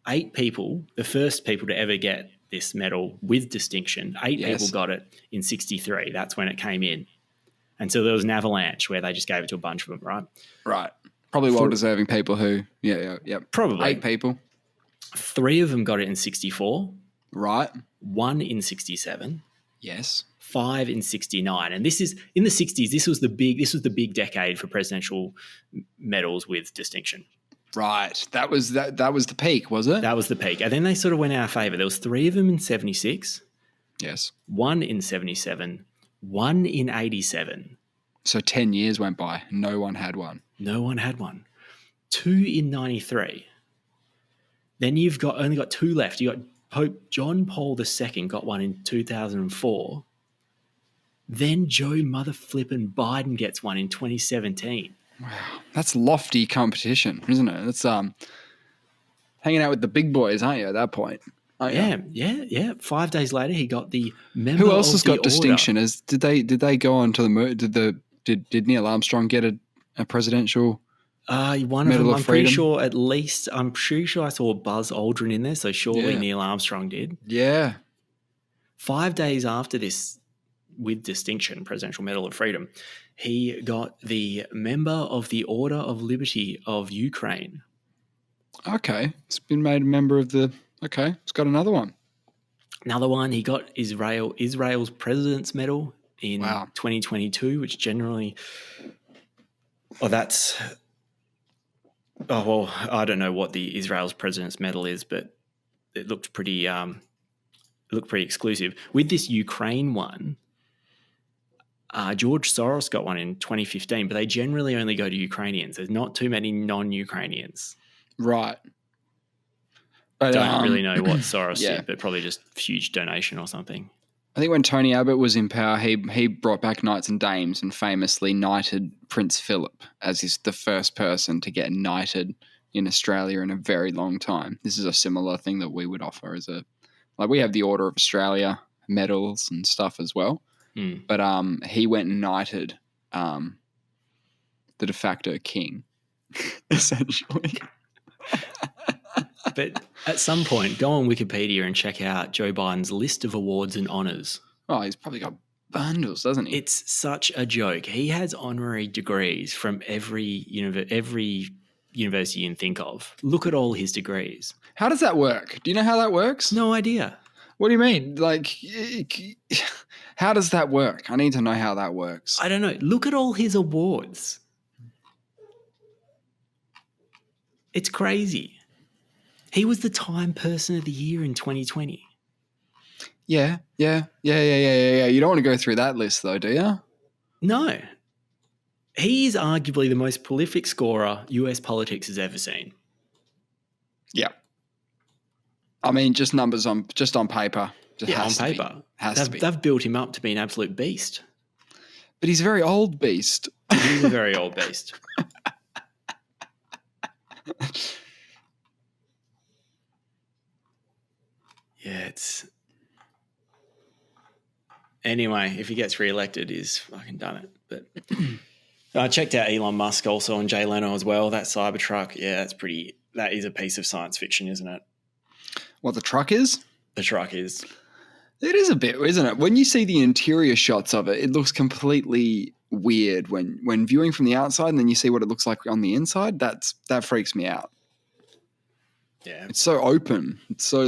8 people, the first people to ever get this medal with distinction, 8 people got it in 1963. That's when it came in. And so there was an avalanche where they just gave it to a bunch of them, right? Right. Probably well-deserving people who, Probably. 8 people. 3 of them got it in 1964. Right. 1 in 1967. Yes. 5 in 69. And this is in the 60s. This was the big decade for presidential medals with distinction. Right. That was the peak, was it? That was the peak. And then they sort of went out of favor. There was 3 of them in 76, Yes. 1 in 77, 1 in 87. So 10 years went by. No one had one. No one had one. 2 in 93. Then you've only got 2 left. You got Pope John Paul II got one in 2004. Then Joe mother-flippin' Biden gets one in 2017. Wow. That's lofty competition, isn't it? It's hanging out with the big boys, aren't you, at that point? Yeah. 5 days later, he got the member Who else of has the got order. distinction? Did they go on to the moon? Did Neil Armstrong get a presidential one of Medal them, of I'm pretty Freedom? sure I'm pretty sure I saw Buzz Aldrin in there, so surely Yeah. Neil Armstrong did. Yeah. 5 days after this, with distinction, Presidential Medal of Freedom, he got the member of the Order of Liberty of Ukraine. Okay. It's been made a member of the... Okay. It's got another one. Another one, he got Israel's President's Medal in 2022, which generally... I don't know what the Israel's President's Medal is, but it looked pretty exclusive. With this Ukraine one, George Soros got one in 2015, but they generally only go to Ukrainians. There's not too many non-Ukrainians. Right. I don't really know what Soros yeah. did, but probably just huge donation or something. I think when Tony Abbott was in power, he brought back knights and dames and famously knighted Prince Philip as the first person to get knighted in Australia in a very long time. This is a similar thing that we would offer we have the Order of Australia medals and stuff as well. Mm. But he went and knighted the de facto king, essentially. But at some point, go on Wikipedia and check out Joe Biden's list of awards and honours. Oh, he's probably got bundles, doesn't he? It's such a joke. He has honorary degrees from every university you can think of. Look at all his degrees. How does that work? Do you know how that works? No idea. What do you mean? How does that work? I need to know how that works. I don't know. Look at all his awards. It's crazy. He was the Time Person of the Year in 2020. Yeah. You don't want to go through that list, though, do you? No. He is arguably the most prolific scorer US politics has ever seen. Yeah. I mean, just numbers on paper. On paper. They've built him up to be an absolute beast. But he's a very old beast. He's a very old beast. Yeah, it's... Anyway, if he gets re-elected, he's fucking done it. But I checked out Elon Musk also and Jay Leno as well. That Cybertruck, yeah, that is a piece of science fiction, isn't it? What the truck is? The truck is. It is a bit, isn't it? When you see the interior shots of it, it looks completely weird when viewing from the outside, and then you see what it looks like on the inside. That freaks me out. Yeah. It's so open. It's so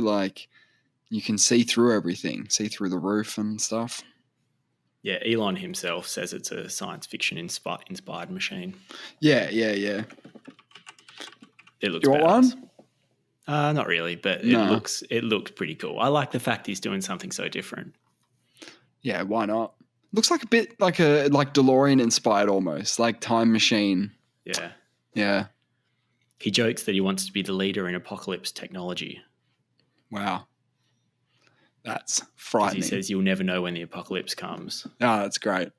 you can see through everything, see through the roof and stuff. Yeah, Elon himself says it's a science fiction inspired machine. Yeah. It looks. Do you want one? Not really, but it looks pretty cool. I like the fact he's doing something so different. Yeah, why not? Looks like a bit like DeLorean inspired almost, like Time Machine. Yeah. Yeah. He jokes that he wants to be the leader in apocalypse technology. Wow. That's frightening. He says you'll never know when the apocalypse comes. Oh, that's great.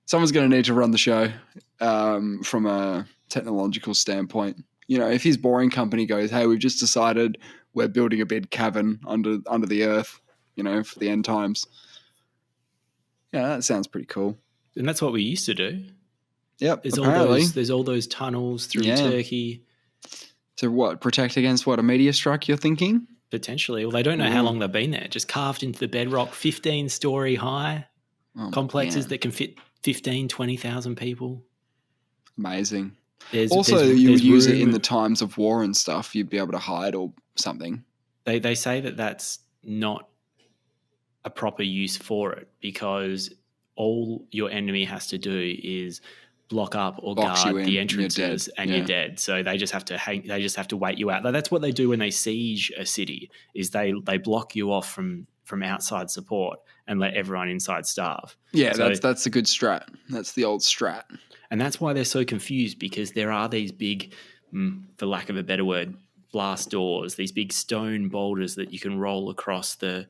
Someone's going to need to run the show from a technological standpoint. You know, if his boring company goes, hey, we've just decided we're building a big cavern under the earth, for the end times. Yeah, that sounds pretty cool. And that's what we used to do. Yep, There's all those tunnels through Turkey. To what? Protect against what? A meteor strike, you're thinking? Potentially. Well, they don't know how long they've been there. Just carved into the bedrock, 15-story high complexes that can fit 15, 20,000 people. Amazing. You would use it in the times of war and stuff. You'd be able to hide or something. They say that that's not a proper use for it, because all your enemy has to do is block up or Box you guard in, the and you're dead. entrances, and you're dead. So they just have to they just have to wait you out. Like, that's what they do when they siege a city, is they block you off from outside support and let everyone inside starve. Yeah, so, that's a good strat. That's the old strat. and that's why they're so confused, because there are these big, for lack of a better word, blast doors, these big stone boulders that you can roll across the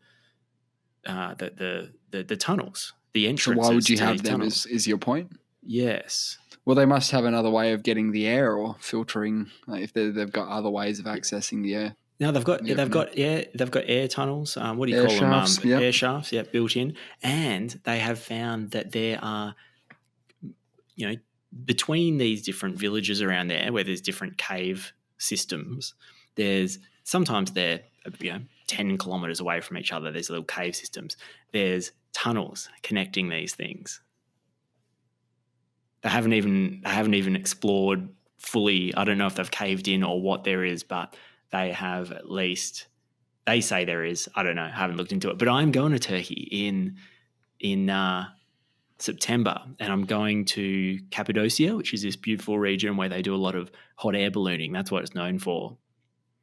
tunnels, the So entrances. why would you to have these them? tunnels. Is your point? Yes. Well, they must have another way of getting the air or filtering. Like if they've got other ways of accessing the air. Now they've got air tunnels. What do you Air call shafts, them? yep. Air shafts, yeah, built in. And they have found that there are, between these different villages around there, where there's different cave systems, sometimes they're 10 kilometers away from each other. There's little cave systems. There's tunnels connecting these things. They haven't even explored fully. I don't know if they've caved in or what there is, but they have at least. They say there is. I don't know. I haven't looked into it. But I'm going to Turkey in September, and I'm going to Cappadocia, which is this beautiful region where they do a lot of hot air ballooning. That's what it's known for.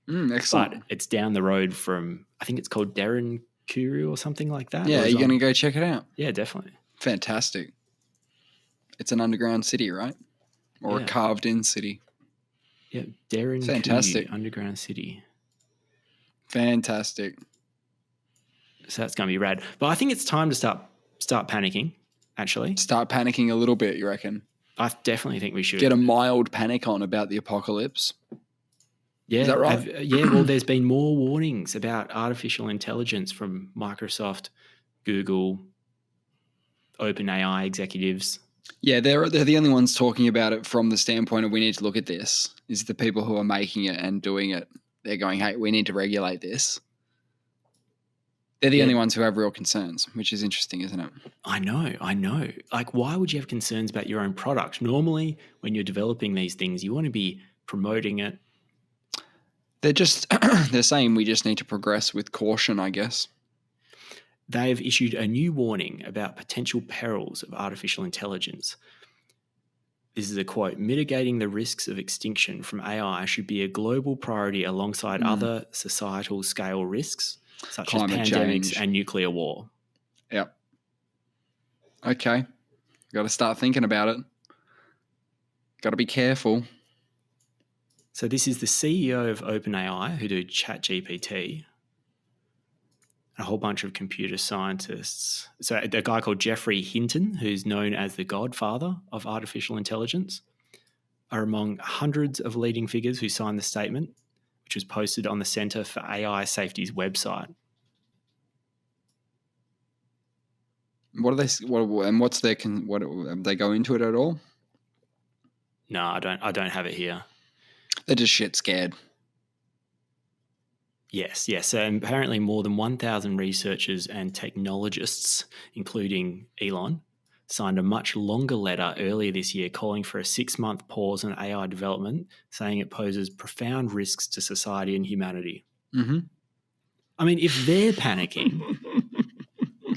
Excellent. But it's down the road from, I think it's called Derinkuyu or something like that. Yeah, you're going to go check it out. Yeah, definitely. Fantastic. It's an underground city, right? Or a carved-in city. Yeah, Derinkuyu, fantastic underground city. Fantastic. So that's going to be rad. But I think it's time to start panicking, actually. Start panicking a little bit, you reckon? I definitely think we should. Get a mild panic on about the apocalypse. Yeah, is that right? Well, there's been more warnings about artificial intelligence from Microsoft, Google, OpenAI executives. Yeah, they're the only ones talking about it from the standpoint of we need to look at this. Is the people who are making it and doing it. They're going, hey, we need to regulate this. They're the only ones who have real concerns, which is interesting, isn't it? I know. Like, why would you have concerns about your own product? Normally, when you're developing these things, you want to be promoting it. They're saying we just need to progress with caution, I guess. They've issued a new warning about potential perils of artificial intelligence. This is a quote: mitigating the risks of extinction from AI should be a global priority alongside other societal scale risks, such Climate as pandemics change and nuclear war. Yep. Okay. Got to start thinking about it. Got to be careful. So this is the CEO of OpenAI, who do ChatGPT, a whole bunch of computer scientists. So a guy called Jeffrey Hinton, who's known as the godfather of artificial intelligence, are among hundreds of leading figures who signed the statement, which was posted on the Centre for AI Safety's website. What are they? What's their? What they go into it at all? No, I don't have it here. They're just shit scared. Yes. So apparently more than 1,000 researchers and technologists, including Elon, signed a much longer letter earlier this year calling for a 6-month pause in AI development, saying it poses profound risks to society and humanity. Mm-hmm. I mean, if they're panicking,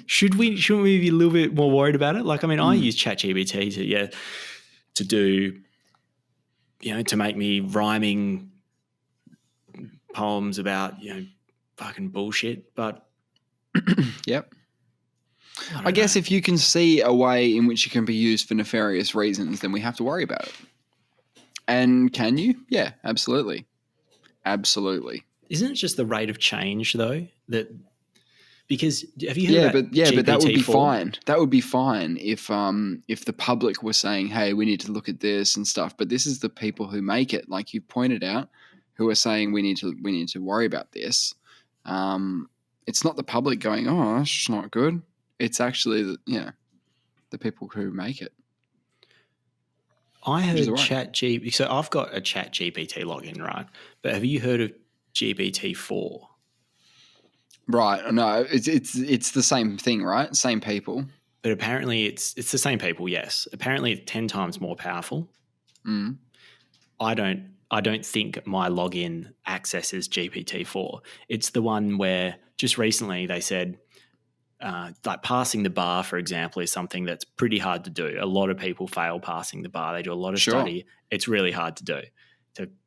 shouldn't we be a little bit more worried about it? Like, I mean, I use ChatGPT to do, to make me rhyming poems about, fucking bullshit. But yep. I guess if you can see a way in which it can be used for nefarious reasons, then we have to worry about it. And can you? Yeah, absolutely. Absolutely. Isn't it just the rate of change, though? Because have you heard about GPT-4? But that would be fine. That would be fine if the public were saying, hey, we need to look at this and stuff. But this is the people who make it, like you pointed out, who are saying we need to worry about this. It's not the public going, oh, that's not good. It's actually the people who make it. I heard ChatGPT. So I've got a ChatGPT login, right? But have you heard of GPT-4? Right. No, it's the same thing, right? Same people. But apparently it's the same people, yes. Apparently it's 10 times more powerful. Mm. I don't think my login accesses GPT-4. It's the one where just recently they said like passing the bar, for example, is something that's pretty hard to do. A lot of people fail passing the bar. They do a lot of study. It's really hard to do.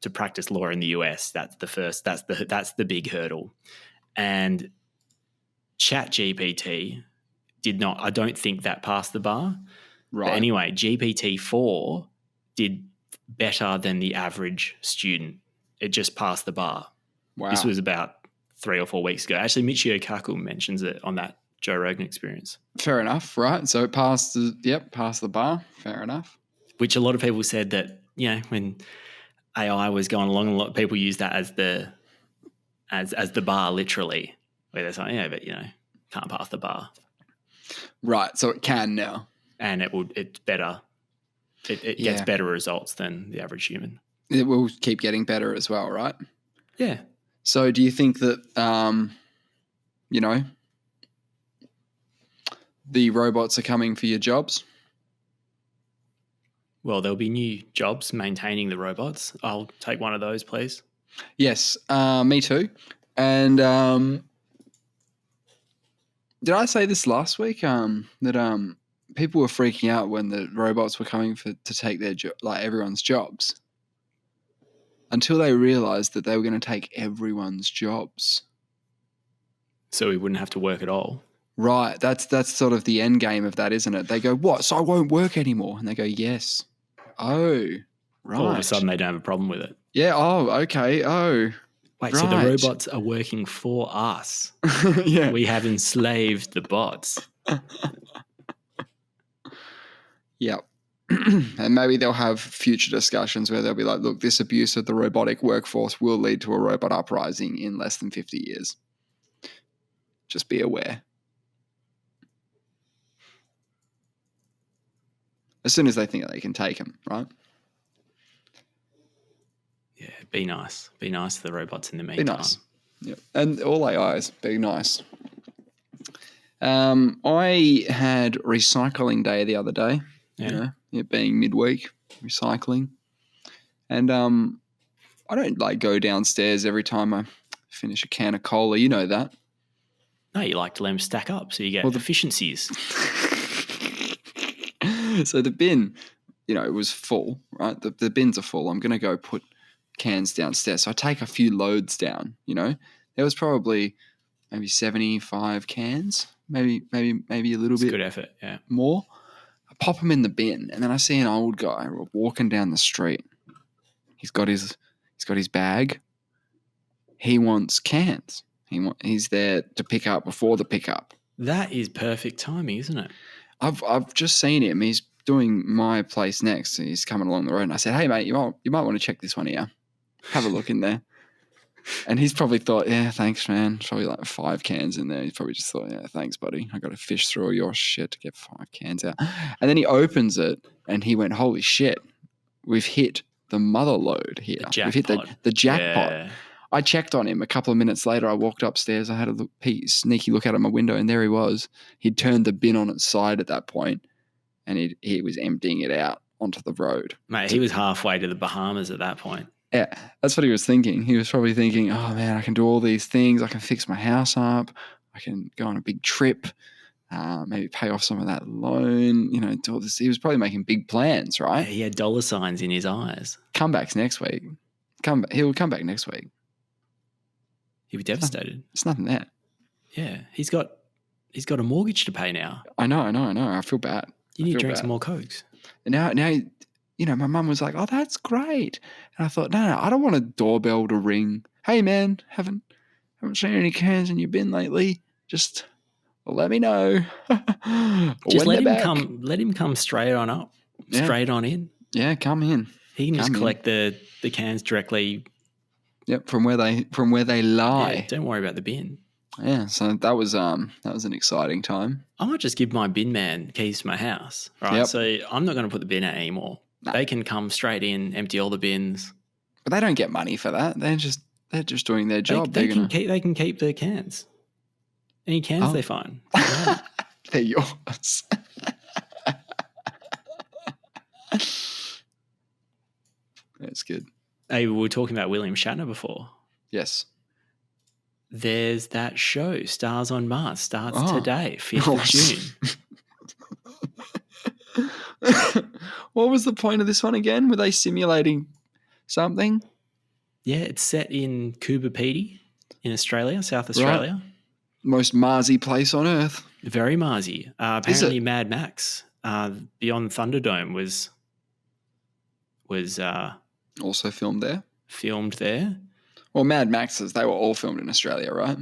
To practice law in the US, that's the big hurdle. And ChatGPT did not. I don't think that passed the bar. Right. But anyway, GPT-4 did better than the average student. It just passed the bar. Wow. This was about 3 or 4 weeks ago. Actually, Michio Kaku mentions it on that Joe Rogan Experience. Fair enough, right? So it passed the bar. Fair enough. Which a lot of people said that, when AI was going along, a lot of people use that as the bar, literally, where they're saying, but can't pass the bar. Right. So it can now. And it's better. It gets better results than the average human. It will keep getting better as well, right? Yeah. So do you think that, the robots are coming for your jobs? Well, there'll be new jobs maintaining the robots. I'll take one of those, please. Yes, me too. And did I say this last week? That people were freaking out when the robots were coming to take their everyone's jobs, until they realized that they were going to take everyone's jobs. So we wouldn't have to work at all. Right. That's sort of the end game of that, isn't it? They go, what? So I won't work anymore? And they go, yes. Oh, right. All of a sudden they don't have a problem with it. Yeah. Oh, okay. Oh, wait. Right. So the robots are working for us. Yeah. We have enslaved the bots. Yep. And maybe they'll have future discussions where they'll be like, look, this abuse of the robotic workforce will lead to a robot uprising in less than 50 years. Just be aware. As soon as they think that they can take them, right? Yeah, be nice. Be nice to the robots in the meantime. Be nice. Yep. And all AIs, be nice. I had recycling day the other day. Yeah. It being midweek, recycling. And I don't go downstairs every time I finish a can of cola. You know that. No, you like to let them stack up so you get efficiencies. So the bin, it was full, right? The bins are full. I'm going to go put cans downstairs. So I take a few loads down, There was probably maybe 75 cans, maybe a little bit. Good effort, yeah. More. I pop them in the bin, and then I see an old guy walking down the street. He's got his bag. He wants cans. He's there to pick up before the pickup. That is perfect timing, isn't it? I've just seen him. He's doing my place next. He's coming along the road, and I said, "Hey, mate, you might want to check this one here. Have a look in there." And he's probably thought, "Yeah, thanks, man." Probably 5 cans in there. He's probably just thought, "Yeah, thanks, buddy. I got to fish through all your shit to get 5 cans out." And then he opens it, and he went, "Holy shit, we've hit the mother load here. We've hit the jackpot." Yeah. I checked on him a couple of minutes later. I walked upstairs. I had a sneaky look out of my window, and there he was. He'd turned the bin on its side at that point, and he was emptying it out onto the road. Mate, he was halfway to the Bahamas at that point. Yeah, that's what he was thinking. He was probably thinking, oh, man, I can do all these things. I can fix my house up. I can go on a big trip, maybe pay off some of that loan, do all this. He was probably making big plans, right? Yeah, he had dollar signs in his eyes. Comebacks next week. He'll come back next week. He'd be devastated. There's nothing there. Yeah, he's got a mortgage to pay now. I know. I feel bad. You need to drink some more Cokes. And now, my mum was like, "Oh, that's great." And I thought, no, I don't want a doorbell to ring. Hey, man, haven't seen any cans in your bin lately. Just let me know. Just let him come straight on up, straight on in. Yeah, come in. He can just collect the cans directly. Yep, from where they lie. Yeah, don't worry about the bin. Yeah, so that was an exciting time. I might just give my bin man keys to my house, right? Yep. So I'm not going to put the bin out anymore. No. They can come straight in, empty all the bins. But they don't get money for that. They're just doing their job. They can keep the cans. Any cans they find. They're yours. That's good. Hey, we were talking about William Shatner before. Yes. There's that show, Stars on Mars, starts Oh. today, 5th of June. What was the point of this one again? Were they simulating something? Yeah, it's set in Coober Pedy in Australia, South Australia. Right. Most Marsy place on Earth. Very Marsy. Apparently Mad Max, Beyond Thunderdome was also filmed there. Filmed there. Well, Mad Maxes, they were all filmed in Australia, right?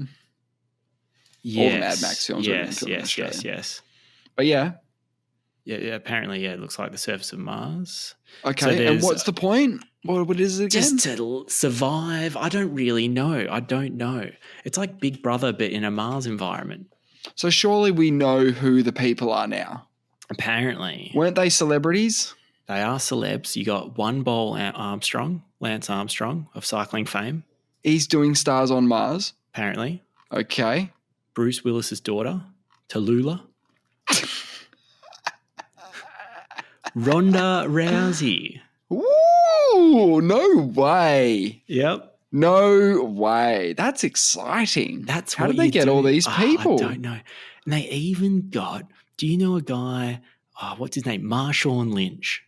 Yes. All the Mad Max films were filmed in Australia. Yes. But yeah. Yeah, apparently, it looks like the surface of Mars. Okay, so and what's the point? What is it again? Just to survive. I don't really know. I don't know. It's like Big Brother, but in a Mars environment. So surely we know who the people are now. Apparently. Weren't they celebrities? They are celebs. You got one bowl Armstrong, Lance Armstrong of cycling fame. He's doing Stars on Mars. Apparently. Okay. Bruce Willis's daughter, Tallulah. Ronda Rousey. Ooh, no way. Yep. No way. That's exciting. That's How did they get all these people? I don't know. And they even got, do you know a guy, what's his name? Marshawn Lynch.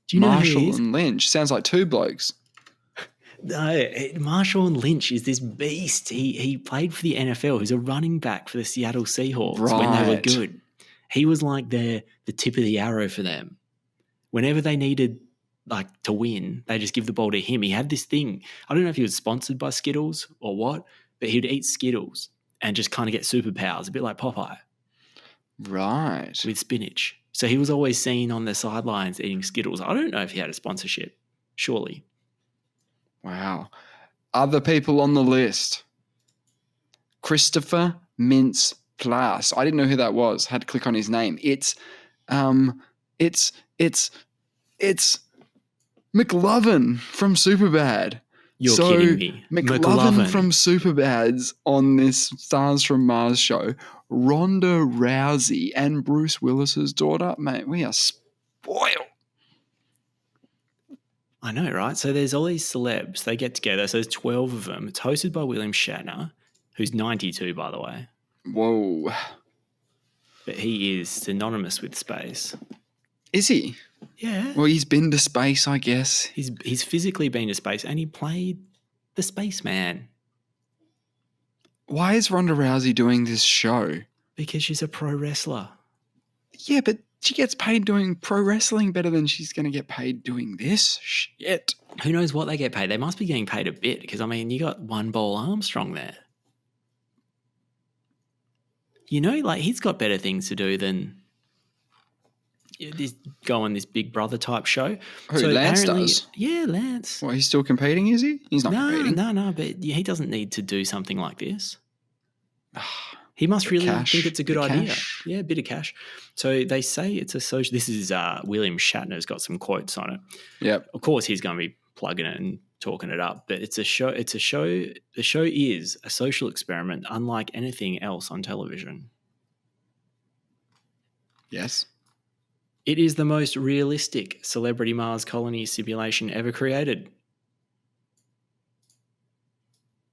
Do you know who he is? Marshawn Lynch. Sounds like two blokes. No, Marshawn Lynch is this beast. He played for the NFL. He's a running back for the Seattle Seahawks when they were good. He was like the tip of the arrow for them. Whenever they needed to win, they just give the ball to him. He had this thing. I don't know if he was sponsored by Skittles or what, but he'd eat Skittles and just kind of get superpowers, a bit like Popeye. Right. With spinach. So he was always seen on the sidelines eating Skittles. I don't know if he had a sponsorship. Surely. Wow. Other people on the list. Christopher Mintz-Plasse. I didn't know who that was. Had to click on his name. It's McLovin from Superbad. You're kidding me. McLovin from Superbad's on this Stars from Mars show. Ronda Rousey and Bruce Willis's daughter. Mate, we are spoiled. I know, right? So there's all these celebs. They get together. So there's 12 of them. It's hosted by William Shatner, who's 92, by the way. Whoa. But he is synonymous with space. Is he? Yeah. Well, he's been to space, I guess. He's physically been to space, and he played the spaceman. Why is Ronda Rousey doing this show? Because she's a pro wrestler. Yeah, but she gets paid doing pro wrestling better than she's going to get paid doing this shit. Who knows what they get paid? They must be getting paid a bit because, I mean, you got one bowl Armstrong there. You know, he's got better things to do than go on this Big Brother type show. Who, Lance does? Yeah, Lance. Well, he's still competing, is he? He's not competing. No, but he doesn't need to do something like this. He must really think it's a good idea. Cash. Yeah, a bit of cash. So they say it's a social. This is William Shatner's got some quotes on it. Yep. Of course, he's going to be plugging it and talking it up. But it's a show. It's a show. The show is a social experiment, unlike anything else on television. Yes. It is the most realistic celebrity Mars colony simulation ever created.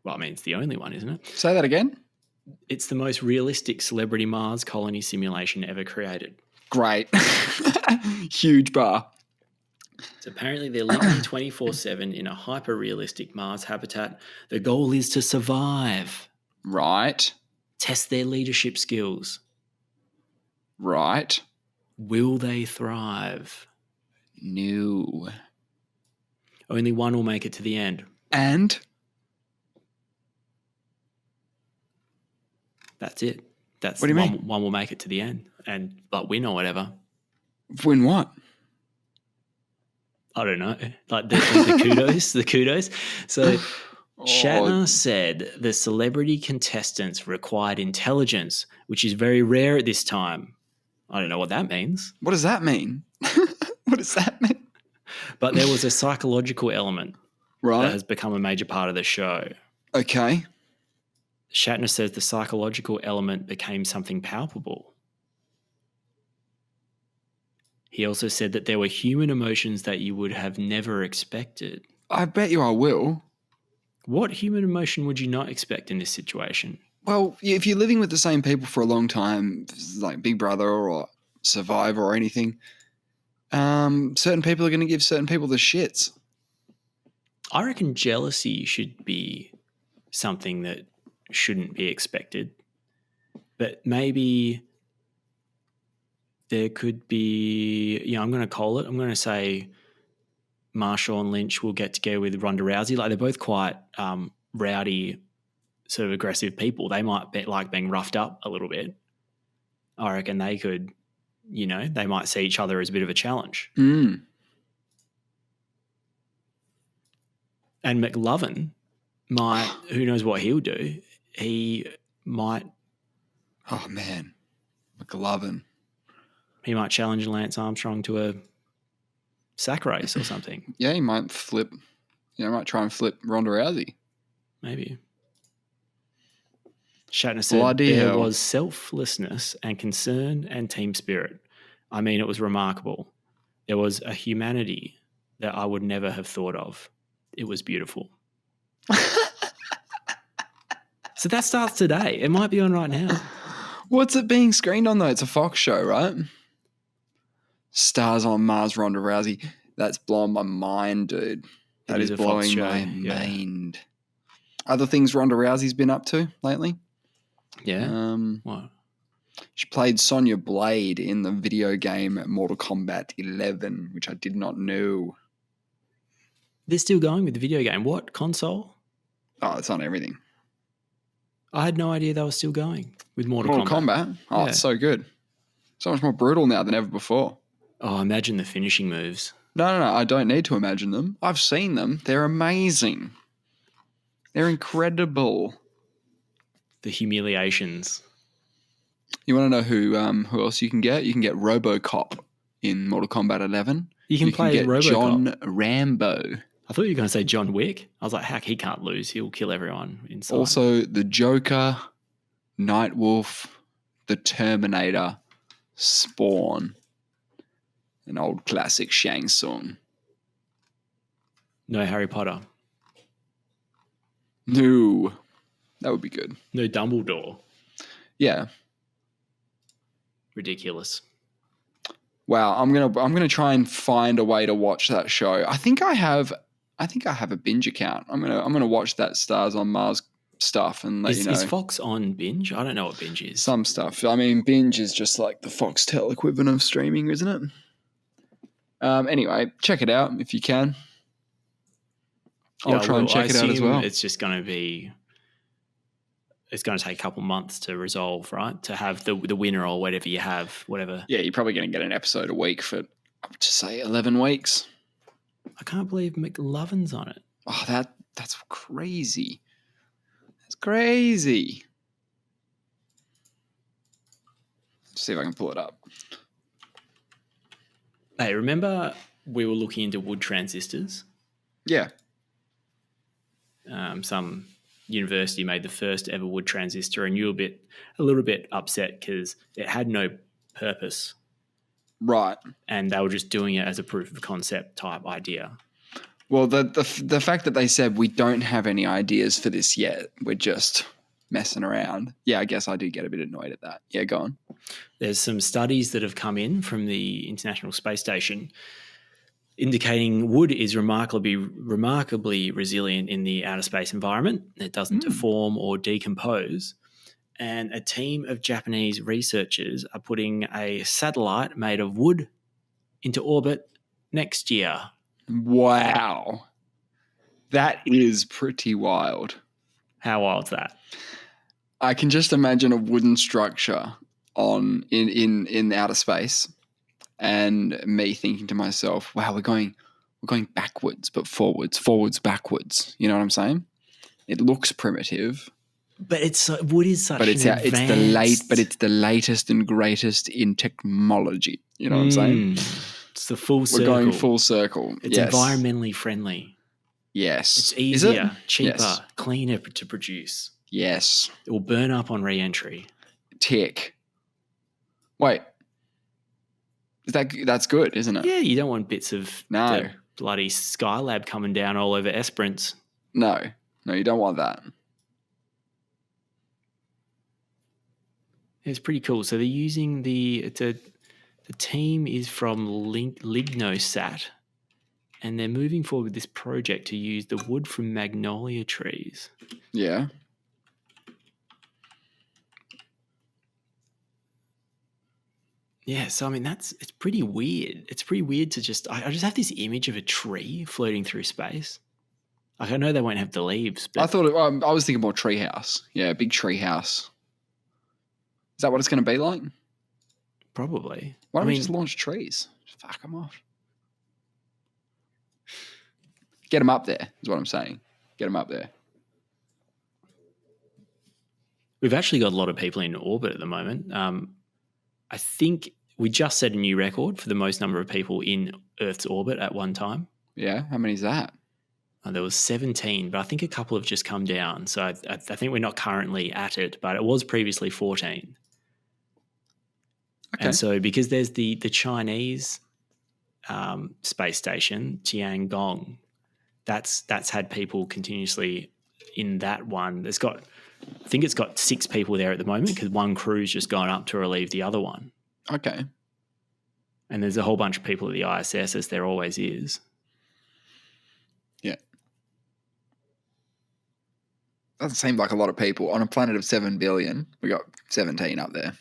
Well, I mean, it's the only one, isn't it? Say that again. It's the most realistic celebrity Mars colony simulation ever created. Great. Huge bar. So apparently they're living 24/7 in a hyper-realistic Mars habitat. The goal is to survive. Right. Test their leadership skills. Right. Will they thrive? No. Only one will make it to the end. And? That's it. What do you mean? One will make it to the end and win or whatever. Win what? I don't know. The kudos. So Shatner said the celebrity contestants required intelligence, which is very rare at this time. I don't know what that means. What does that mean? What does that mean? But there was a psychological element that has become a major part of the show. Okay. Shatner says the psychological element became something palpable. He also said that there were human emotions that you would have never expected. I bet you I will. What human emotion would you not expect in this situation? Well, if you're living with the same people for a long time, like Big Brother or Survivor or anything, certain people are going to give certain people the shits. I reckon jealousy should be something that shouldn't be expected. But maybe there could be, I'm going to call it. I'm going to say Marshawn Lynch will get together with Ronda Rousey. Like, they're both quite rowdy, sort of aggressive people. They might be like being roughed up a little bit. I reckon they could, they might see each other as a bit of a challenge. Mm. And McLovin might, who knows what he'll do. He might. Oh, man. McLovin. He might challenge Lance Armstrong to a sack race or something. Yeah, he might flip. Might try and flip Ronda Rousey. Maybe. Shatner said Bloody there hell. was selflessness and concern and team spirit. I mean, it was remarkable. There was a humanity that I would never have thought of. It was beautiful. So that starts today. It might be on right now. What's it being screened on, though? It's a Fox show, right? Stars on Mars, Ronda Rousey. That's blowing my mind, dude. That is a Fox blowing show, my yeah. mind. Other things Ronda Rousey's been up to lately? Yeah. What? She played Sonya Blade in the video game Mortal Kombat 11, which I did not know. They're still going with the video game. What console? Oh, it's on everything. I had no idea they were still going with Mortal Kombat. Oh, Yeah. It's so good. So much more brutal now than ever before. Oh, imagine the finishing moves. No. I don't need to imagine them. I've seen them. They're amazing. They're incredible. The humiliations. You want to know who else you can get? You can get RoboCop in Mortal Kombat 11. You can play get RoboCop. John Rambo. I thought you were going to say John Wick. I was like, heck, he can't lose. He'll kill everyone inside. Also, the Joker, Nightwolf, the Terminator, Spawn, an old classic Shang Tsung. No Harry Potter. No, that would be good. No Dumbledore. Yeah. Ridiculous. Wow, I'm gonna try and find a way to watch that show. I think I have a binge account. I'm gonna watch that Stars on Mars stuff and let you know. Is Fox on binge? I don't know what binge is. Some stuff. I mean, binge is just like the Foxtel equivalent of streaming, isn't it? Anyway, check it out if you can. I'll try and check it out as well. It's just going to be. It's going to take a couple months to resolve, right? To have the winner or whatever you have, whatever. Yeah, you're probably going to get an episode a week for up to say 11 weeks. I can't believe McLovin's on it. Oh, that's crazy. That's crazy. Let's see if I can pull it up. Hey, remember we were looking into wood transistors? Yeah. Some university made the first ever wood transistor, and you were a little bit upset because it had no purpose. Right. And they were just doing it as a proof of concept type idea. Well, the fact that they said we don't have any ideas for this yet, we're just messing around. Yeah, I guess I did get a bit annoyed at that. Yeah, go on. There's some studies that have come in from the International Space Station indicating wood is remarkably resilient in the outer space environment. It doesn't deform or decompose. And a team of Japanese researchers are putting a satellite made of wood into orbit next year. Wow. That is pretty wild. How wild's that? I can just imagine a wooden structure in outer space, and me thinking to myself, wow, we're going backwards, but forwards, backwards. You know what I'm saying? It looks primitive. But wood is such it's the latest and greatest in technology. You know what I'm saying? It's the full circle. We're going full circle. It's environmentally friendly. Yes. It's easier, cheaper, cleaner to produce. Yes. It will burn up on re-entry. Tick. Wait. That's good, isn't it? Yeah, you don't want bits of the bloody Skylab coming down all over Esperance. No. No, you don't want that. It's pretty cool. So they're using the team is from Lignosat, and they're moving forward with this project to use the wood from magnolia trees. Yeah. Yeah, so I mean it's pretty weird. It's pretty weird to I just have this image of a tree floating through space. Like I know they won't have the leaves, but I was thinking more treehouse. Yeah, big treehouse. Is that what it's going to be like? probably. Why don't we just launch trees? Just fuck them off. Get them up there is what I'm saying. Get them up there. We've actually got a lot of people in orbit at the moment. I think we just set a new record for the most number of people in Earth's orbit at one time. Yeah, how many is that? There was 17, but I think a couple have just come down. So I think we're not currently at it, but it was previously 14. Okay. And so because there's the Chinese space station, Tiangong, that's had people continuously in that one. I think it's got 6 people there at the moment because one crew's just gone up to relieve the other one. Okay. And there's a whole bunch of people at the ISS, as there always is. Yeah. Doesn't seem like a lot of people. On a planet of 7 billion, we got 17 up there.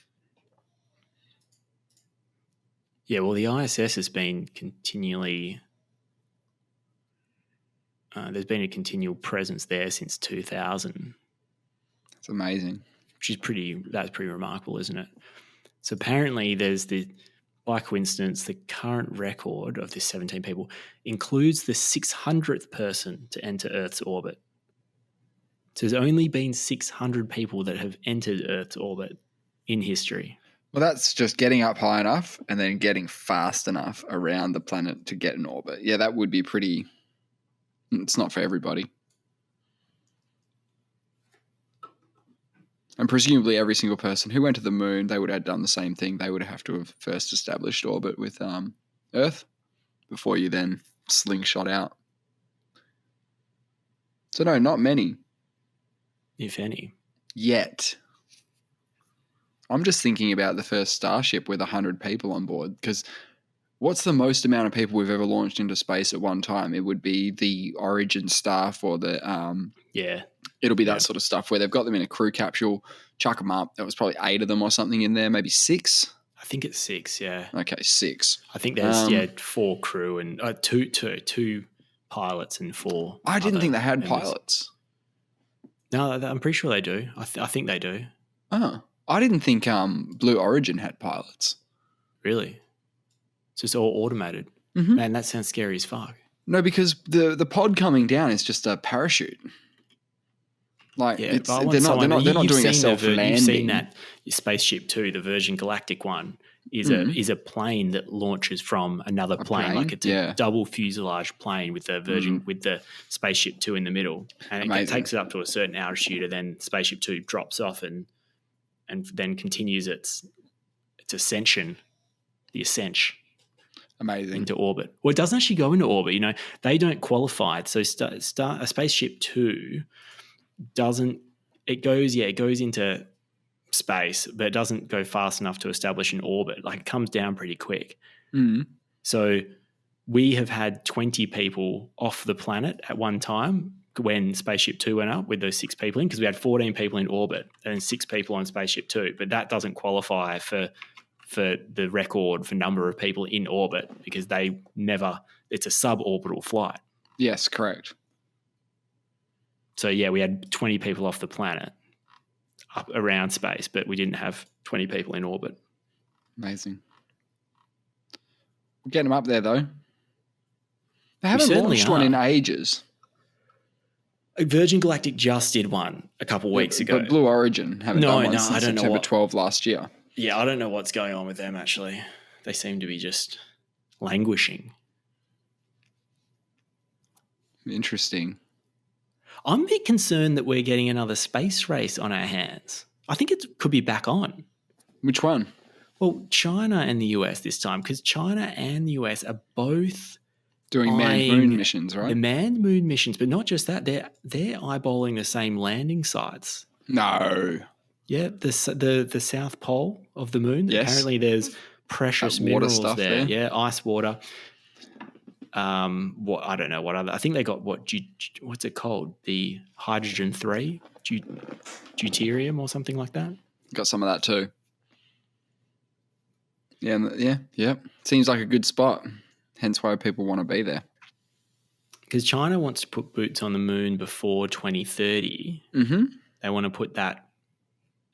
Yeah, well, the ISS has been continually... there's been a continual presence there since 2000. It's amazing. That's pretty remarkable, isn't it? So apparently there's by coincidence, the current record of this 17 people includes the 600th person to enter Earth's orbit. So there's only been 600 people that have entered Earth's orbit in history. Well, that's just getting up high enough and then getting fast enough around the planet to get in orbit. Yeah, that would be pretty... It's not for everybody. And presumably every single person who went to the moon, they would have done the same thing. They would have to have first established orbit with Earth before you then slingshot out. So no, not many. If any. Yet. I'm just thinking about the first Starship with 100 people on board, because what's the most amount of people we've ever launched into space at one time? It would be the Origin staff or the... yeah. It'll be that sort of stuff where they've got them in a crew capsule, chuck them up. There was probably 8 of them or something in there, maybe 6. I think it's 6, yeah. Okay, 6. I think there's 4 crew and two pilots and 4. I didn't think they had members. Pilots. No, I'm pretty sure they do. I think they do. Oh, I didn't think Blue Origin had pilots. Really? So it's all automated. Mm-hmm. Man, that sounds scary as fuck. No, because the pod coming down is just a parachute. Like, yeah, they're not doing a self-landing. You've seen that Spaceship 2, the Virgin Galactic one, is a plane that launches from another plane. Like it's a double fuselage plane with the with the Spaceship 2 in the middle, and it takes it up to a certain altitude, and then Spaceship 2 drops off and then continues its ascension, the ascension. Amazing. Into orbit. Well, it doesn't actually go into orbit. You know, they don't qualify. So a Spaceship 2 doesn't. It goes into space, but it doesn't go fast enough to establish an orbit. Like it comes down pretty quick. Mm. So we have had 20 people off the planet at one time when Spaceship 2 went up with those 6 people in, because we had 14 people in orbit and 6 people on Spaceship 2. But that doesn't qualify for the record for number of people in orbit because it's a suborbital flight. Yes, correct. So, yeah, we had 20 people off the planet up around space, but we didn't have 20 people in orbit. Amazing. We're getting them up there, though. They haven't launched one in ages. Virgin Galactic just did one a couple of weeks ago. But Blue Origin haven't done one since I don't September 12 last year. Yeah, I don't know what's going on with them, actually. They seem to be just languishing. Interesting. I'm a bit concerned that we're getting another space race on our hands. I think it could be back on. Which one? Well, China and the US this time, because China and the US are both Doing manned moon missions, right? The manned moon missions, but not just that. They're eyeballing the same landing sites. No. Yeah, the South Pole of the moon. Yes. Apparently, there's precious That water minerals stuff there. Yeah, ice water. What I don't know what other. I think they got what's it called? The hydrogen 3, deuterium or something like that. Got some of that too. Yeah. Seems like a good spot. Hence why people want to be there. Because China wants to put boots on the moon before 2030. Mm-hmm. They want to put that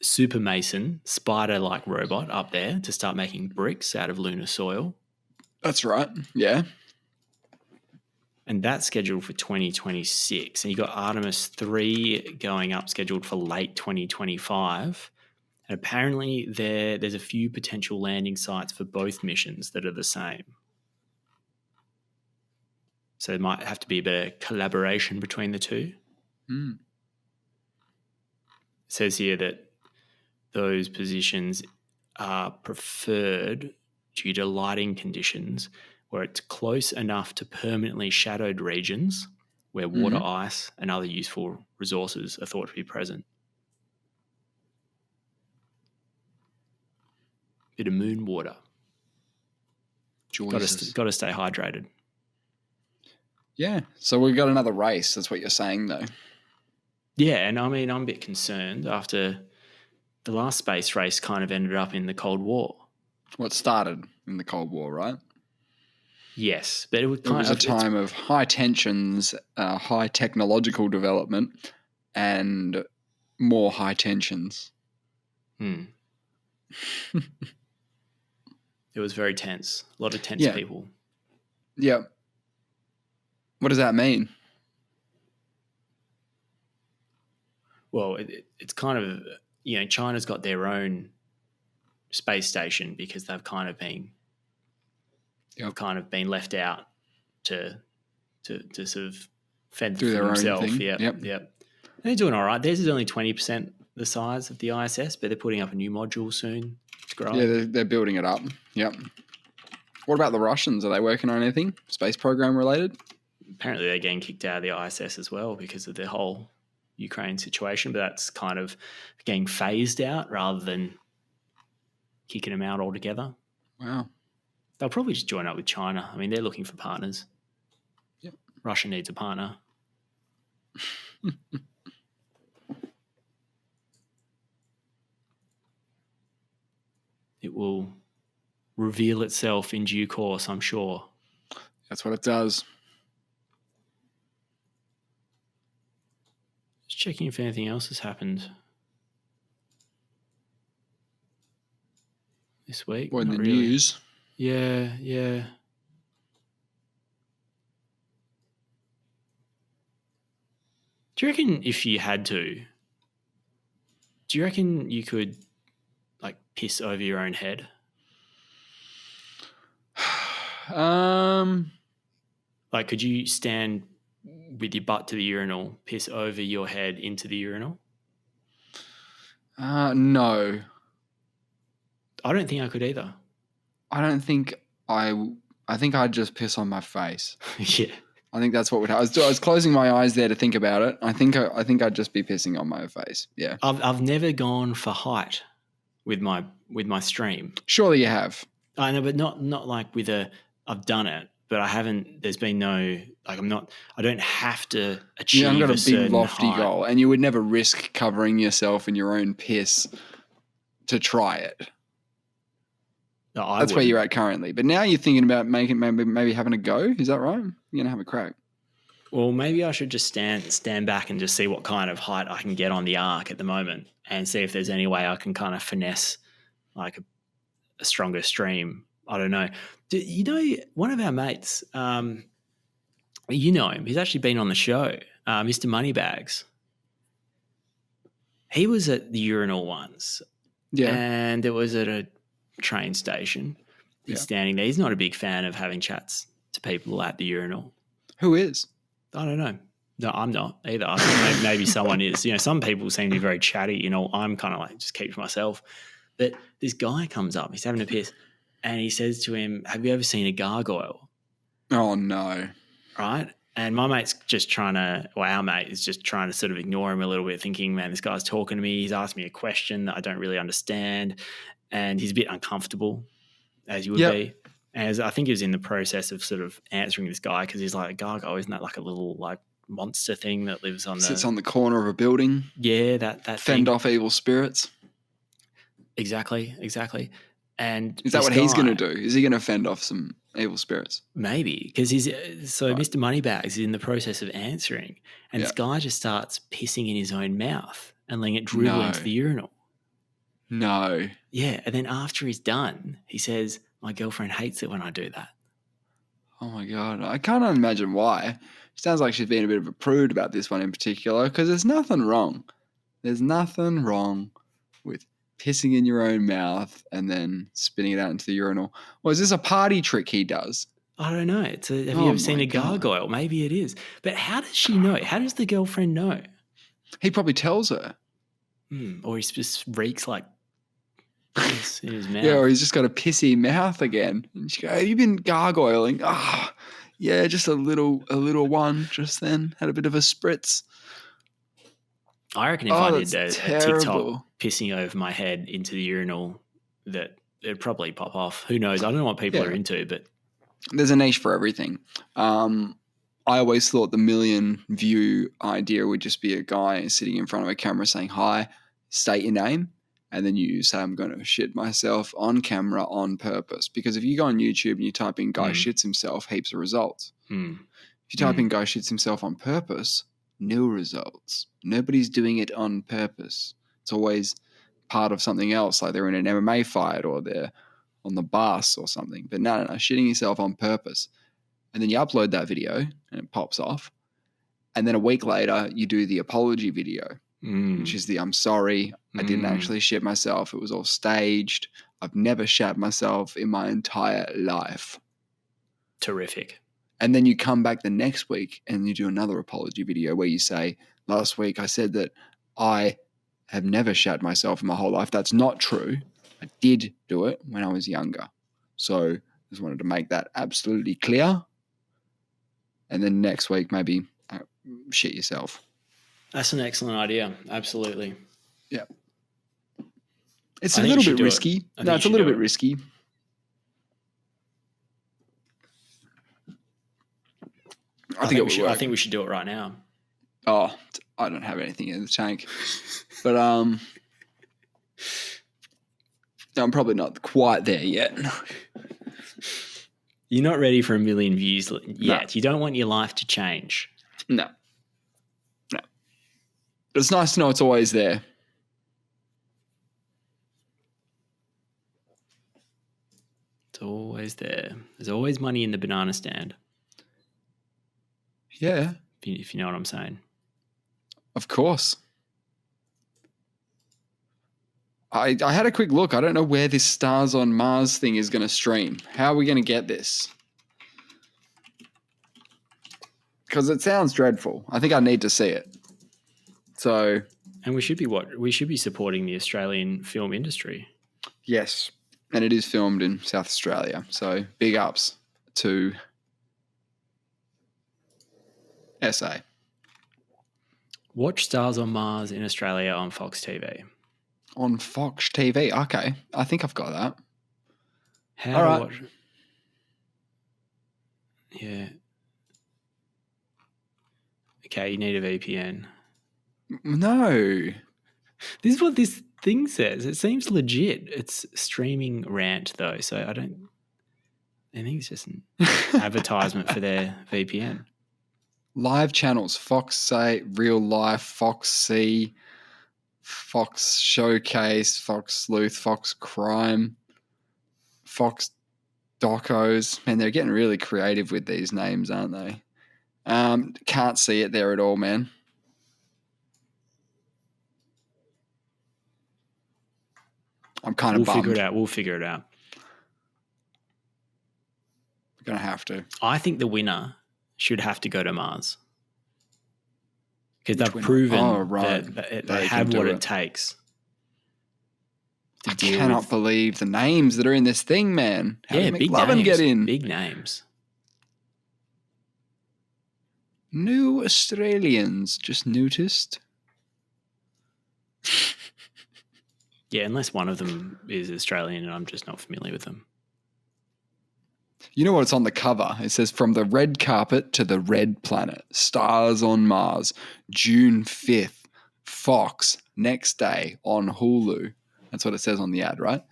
super mason spider-like robot up there to start making bricks out of lunar soil. That's right. Yeah. And that's scheduled for 2026. And you got Artemis 3 going up, scheduled for late 2025. And apparently there's a few potential landing sites for both missions that are the same. So there might have to be a bit of collaboration between the two. Mm. It says here that those positions are preferred due to lighting conditions where it's close enough to permanently shadowed regions where water, ice, and other useful resources are thought to be present. Bit of moon water. Got to stay hydrated. Yeah. So we've got another race. That's what you're saying, though. Yeah, and I mean, I'm a bit concerned after the last space race kind of ended up in the Cold War. What started in the Cold War, right? Yes, but it was a time of high tensions, high technological development, and more high tensions. It was very tense. A lot of tense people. Yeah. What does that mean? Well, it's kind of, China's got their own space station because they've kind of been left out to sort of fend for themselves. Yep. And they're doing all right. Theirs is only 20% the size of the ISS, but they're putting up a new module soon. It's growing. Yeah, they're building it up. Yep. What about the Russians? Are they working on anything space program related? Apparently they're getting kicked out of the ISS as well because of the whole Ukraine situation, but that's kind of getting phased out rather than kicking them out altogether. Wow. They'll probably just join up with China. I mean, they're looking for partners. Yep. Russia needs a partner. It will reveal itself in due course, I'm sure. That's what it does. Just checking if anything else has happened this week. Or in the news. Yeah. Do you reckon if you had to, do you reckon you could like piss over your own head? Like, could you stand with your butt to the urinal, piss over your head into the urinal? No. I don't think I could either. I don't think I think I'd just piss on my face. Yeah. I think that's what would happen. I was closing my eyes there to think about it. I think I'd just be pissing on my face. Yeah. I've never gone for height with my stream. Surely you have. I know, but not like with I've done it, but I haven't. There's been no like I don't have to achieve. You haven't got a big lofty height. goal, and you would never risk covering yourself in your own piss to try it. No, that's where you're at currently. But now you're thinking about maybe having a go. Is that right? You're gonna have a crack. Well, maybe I should just stand back and just see what kind of height I can get on the arc at the moment, and see if there's any way I can kind of finesse like a stronger stream. I don't know. One of our mates, you know him. He's actually been on the show, Mr. Moneybags. He was at the urinal once. Yeah. And it was at a train station. He's standing there. He's not a big fan of having chats to people at the urinal. Who is? I don't know. No, I'm not either. I think maybe someone is. Some people seem to be very chatty. I'm kind of like just keep to myself. But this guy comes up. He's having a piss. And he says to him, "Have you ever seen a gargoyle?" Oh, no. right? And my mate's just trying to, well, our mate is just trying to sort of ignore him a little bit, thinking, man, this guy's talking to me. He's asked me a question that I don't really understand. And he's a bit uncomfortable, as you would Yep. be. As I think he was in the process of sort of answering this guy because he's like, a gargoyle, isn't that like a little like monster thing that lives on Sits on the corner of a building. Yeah, that Fend thing. off evil spirits. Exactly. And Is that this what he's guy- going to do? Is he going to fend off some evil spirits? Maybe, because he's Right. Mr. Moneybags is in the process of answering, and this Yeah. guy just starts pissing in his own mouth and letting it dribble No. into the urinal. No. Yeah, and then after he's done, he says, "My girlfriend hates it when I do that." Oh, my God. I can't imagine why. Sounds like she's been a bit of a prude about this one in particular, because there's nothing wrong. There's nothing wrong with pissing in your own mouth and then spitting it out into the urinal. Or is this a party trick he does? I don't know. Have you Oh ever seen my a God. gargoyle? Maybe it is. But how does she know? How does the girlfriend know? He probably tells her. Or he just reeks like piss in his mouth. Yeah, or he's just got a pissy mouth again. And she goes, have you been gargoyling? Ah, yeah, just a little one just then. Had a bit of a spritz. I reckon if I did that's a terrible. TikTok pissing over my head into the urinal, that it'd probably pop off. Who knows? I don't know what people Yeah. are into, but There's a niche for everything. I always thought the million view idea would just be a guy sitting in front of a camera saying, hi, state your name, and then you say, I'm going to shit myself on camera on purpose. Because if you go on YouTube and you type in guy shits himself, heaps of results. If you type in guy shits himself on purpose, no results. Nobody's doing it on purpose. It's always part of something else, like they're in an MMA fight or they're on the bus or something. But no, shitting yourself on purpose. And then you upload that video and it pops off. And then a week later, you do the apology video, which is the I'm sorry, I didn't actually shit myself. It was all staged. I've never shat myself in my entire life. Terrific. And then you come back the next week and you do another apology video where you say, last week I said that I have never shat myself in my whole life. That's not true. I did do it when I was younger. So just wanted to make that absolutely clear. And then next week, maybe shit yourself. That's an excellent idea. Absolutely. Yeah. It's I a think you little should bit do it. risky. I No, think it's a you little should bit do it. risky. I think it would work. I think we should do it right now. Oh, I don't have anything in the tank. But I'm probably not quite there yet. You're not ready for 1 million views yet. No. You don't want your life to change. No. But it's nice to know it's always there. It's always there. There's always money in the banana stand, Yeah, if you know what I'm saying. of course. I had a quick look. I don't know where this Stars on Mars thing is going to stream. How are we going to get this? Because it sounds dreadful. I think I need to see it. So, And we should be supporting the Australian film industry. yes. And it is filmed in South Australia. So, big ups to SA. Watch Stars on Mars in Australia on Fox TV. On Fox TV. Okay. I think I've got that. How All to right. watch? Yeah. Okay, you need a VPN. No. This is what this thing says. It seems legit. It's streaming rant though, so I think it's just an advertisement for their VPN. Live channels. Fox Say, Real Life, Fox C, Fox Showcase, Fox Sleuth, Fox Crime, Fox Docos. Man, they're getting really creative with these names, aren't they? Can't see it there at all, man. I'm kind of bummed. We'll figure it out. We're going to have to. I think the winner should have to go to Mars. Because they've winner? proven Oh, right. that They they can have do what it. it takes. to I deal cannot with- believe the names that are in this thing, man. How did big McLovin names. get in? Big names. New Australians. Just noticed. Yeah, unless one of them is Australian and I'm just not familiar with them. You know what's on the cover? It says, from the red carpet to the red planet. Stars on Mars. June 5th. Fox. Next day on Hulu. That's what it says on the ad, right?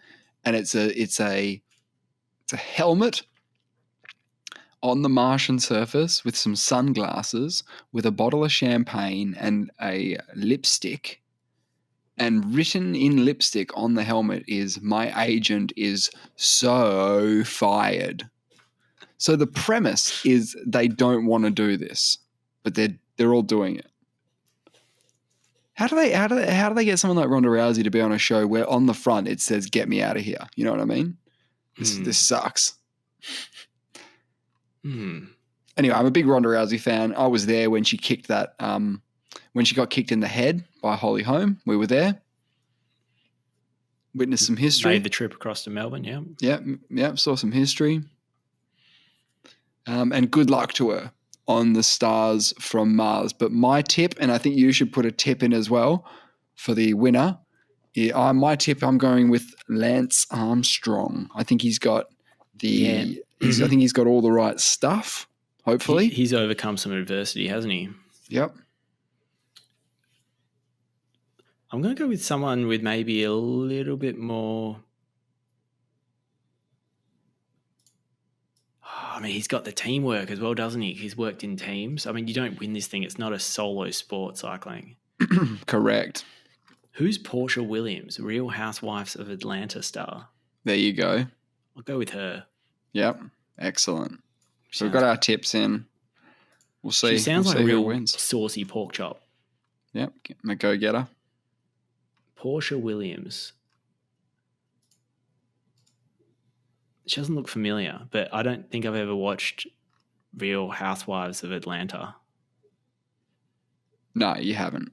And it's a helmet on the Martian surface with some sunglasses, with a bottle of champagne and a lipstick. And written in lipstick on the helmet is, my agent is so fired. So the premise is they don't want to do this, but they're all doing it. How do they get someone like Ronda Rousey to be on a show where on the front it says "Get me out of here"? You know what I mean? This sucks. Anyway, I'm a big Ronda Rousey fan. I was there when she kicked that. When she got kicked in the head by Holly Holm, we were there. Witnessed some history. Made the trip across to Melbourne. Yeah. Yep. Saw some history. And good luck to her on the Stars from Mars. But my tip, and I think you should put a tip in as well for the winner. My tip, I'm going with Lance Armstrong. I think he's got I think he's got all the right stuff. Hopefully, he's overcome some adversity, hasn't he? Yep. I'm going to go with someone with maybe a little bit more. I mean, he's got the teamwork as well, doesn't he? He's worked in teams. I mean, you don't win this thing. It's not a solo sport, cycling. Correct. Who's Portia Williams, Real Housewives of Atlanta star? There you go. I'll go with her. Yep. Excellent. So we've got our tips in. We'll see. She sounds like a real wins. saucy pork chop. Yep. I'm a go-getter. Portia Williams. She doesn't look familiar, but I don't think I've ever watched Real Housewives of Atlanta. No, you haven't.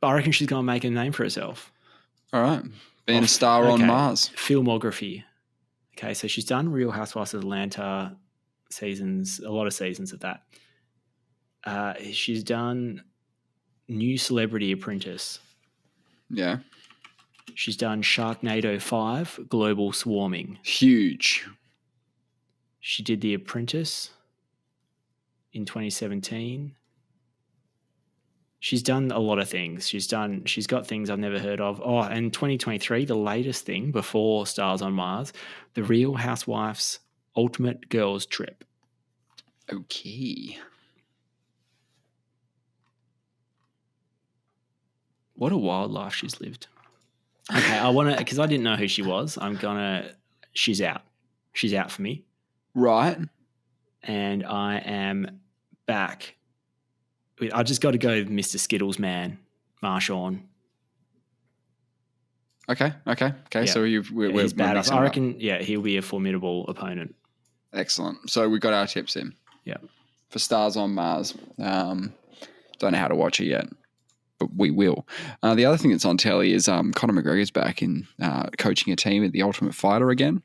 But I reckon she's going to make a name for herself. All right. Being a star on Mars. Filmography. Okay, so she's done Real Housewives of Atlanta seasons, a lot of seasons of that. She's done New Celebrity Apprentice. Yeah. She's done Sharknado 5, Global Swarming. Huge. She did The Apprentice in 2017. She's done a lot of things. She's got things I've never heard of. Oh, and 2023, the latest thing before Stars on Mars, The Real Housewives Ultimate Girls Trip. Okay. What a wild life she's lived. Okay, I want to, because I didn't know who she was. She's out. She's out for me. Right. And I am back. I just got to go with Mr. Skittles man, Marshawn. Okay. Yeah. So he's badass. I reckon, he'll be a formidable opponent. Excellent. So we got our tips in. Yeah. For Stars on Mars. Don't know how to watch it yet, but we will. The other thing that's on telly is Conor McGregor's back in coaching a team at the Ultimate Fighter again.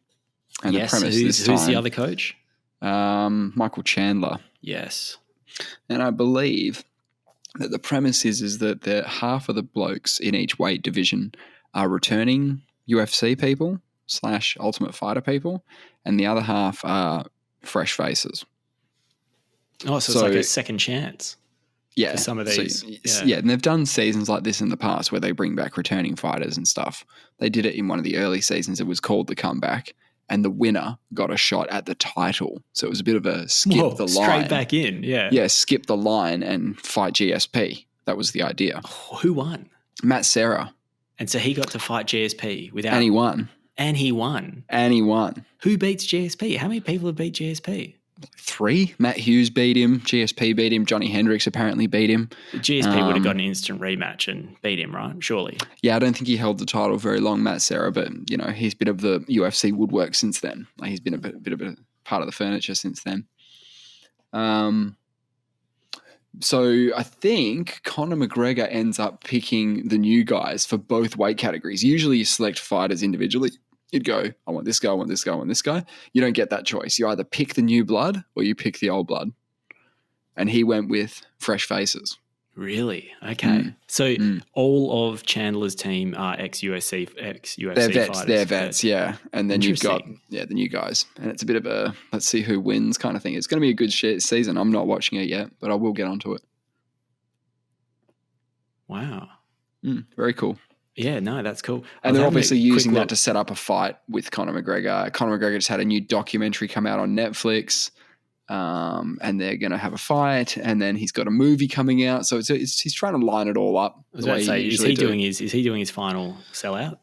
And yes, the premise who's the other coach? Michael Chandler. Yes. And I believe that the premise is that half of the blokes in each weight division are returning UFC people / Ultimate Fighter people, and the other half are fresh faces. Oh, so it's like a second chance. Yeah. For some of these. And they've done seasons like this in the past where they bring back returning fighters and stuff. They did it in one of the early seasons. It was called The Comeback. And the winner got a shot at the title. So it was a bit of a skip the line. Straight back in, yeah. Yeah, skip the line and fight GSP. That was the idea. Oh, who won? Matt Serra. And so he got to fight GSP without... And he won. Who beats GSP? How many people have beat GSP? 3. Matt Hughes beat him. GSP beat him. Johnny Hendricks apparently beat him. GSP would have got an instant rematch and beat him, right? Surely. Yeah, I don't think he held the title very long, Matt Serra, but, he's a bit of the UFC woodwork since then. Like, he's been a bit of a part of the furniture since then. So I think Conor McGregor ends up picking the new guys for both weight categories. Usually you select fighters individually. You'd go, I want this guy, I want this guy, I want this guy. You don't get that choice. You either pick the new blood or you pick the old blood. and he went with fresh faces. Really? Okay. So all of Chandler's team are ex-UFC They're vets. fighters. They're vets, yeah. And then you've got Interesting. the new guys, and it's a bit of a let's see who wins kind of thing. It's going to be a good season. I'm not watching it yet, but I will get onto it. Wow. Very cool. Yeah, no, that's cool. And they're obviously using that to set up a fight with Conor McGregor. Conor McGregor just had a new documentary come out on Netflix, and they're going to have a fight, and then he's got a movie coming out. So he's trying to line it all up. I was about to say, is he doing his final sellout?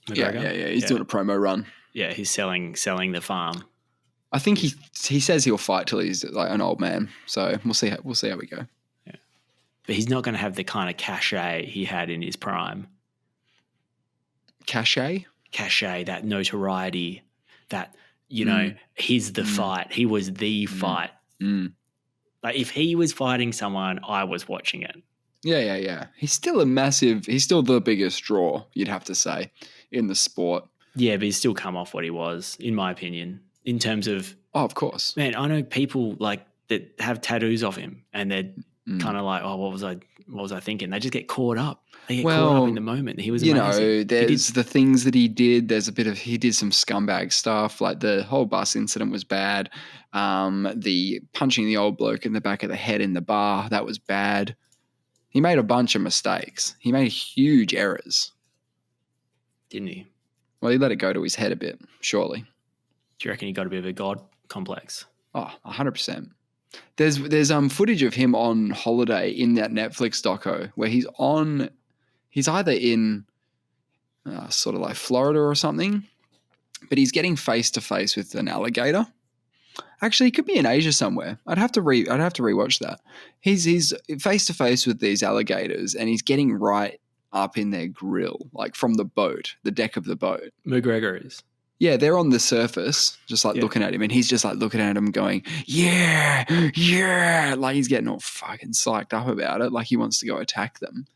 McGregor? Yeah. He's doing a promo run. Yeah, he's selling the farm. I think he says he'll fight till he's like an old man. So we'll see how we go. Yeah, but he's not going to have the kind of cachet he had in his prime. Cachet, that notoriety, that he's the fight. He was the fight. Like if he was fighting someone, I was watching it. Yeah. He's still the biggest draw, you'd have to say, in the sport. Yeah, but he's still come off what he was, in my opinion, in terms of. Oh, of course. Man, I know people like that have tattoos of him, and they're kind of like, oh, what was I thinking? They just get caught up. They get caught up in the moment. He was amazing. There's the things that he did. There's he did some scumbag stuff. Like the whole bus incident was bad. The punching the old bloke in the back of the head in the bar, that was bad. He made a bunch of mistakes. He made huge errors. Didn't he? Well, he let it go to his head a bit, surely. Do you reckon he got a bit of a god complex? Oh, 100%. There's footage of him on holiday in that Netflix doco where he's either in sort of like Florida or something, but he's getting face to face with an alligator. Actually, he could be in Asia somewhere. I'd have to rewatch that. He's face to face with these alligators, and he's getting right up in their grill, like from the deck of the boat. McGregor is. Yeah, they're on the surface, just like looking at him, and he's just like looking at him going, yeah, like he's getting all fucking psyched up about it, like he wants to go attack them.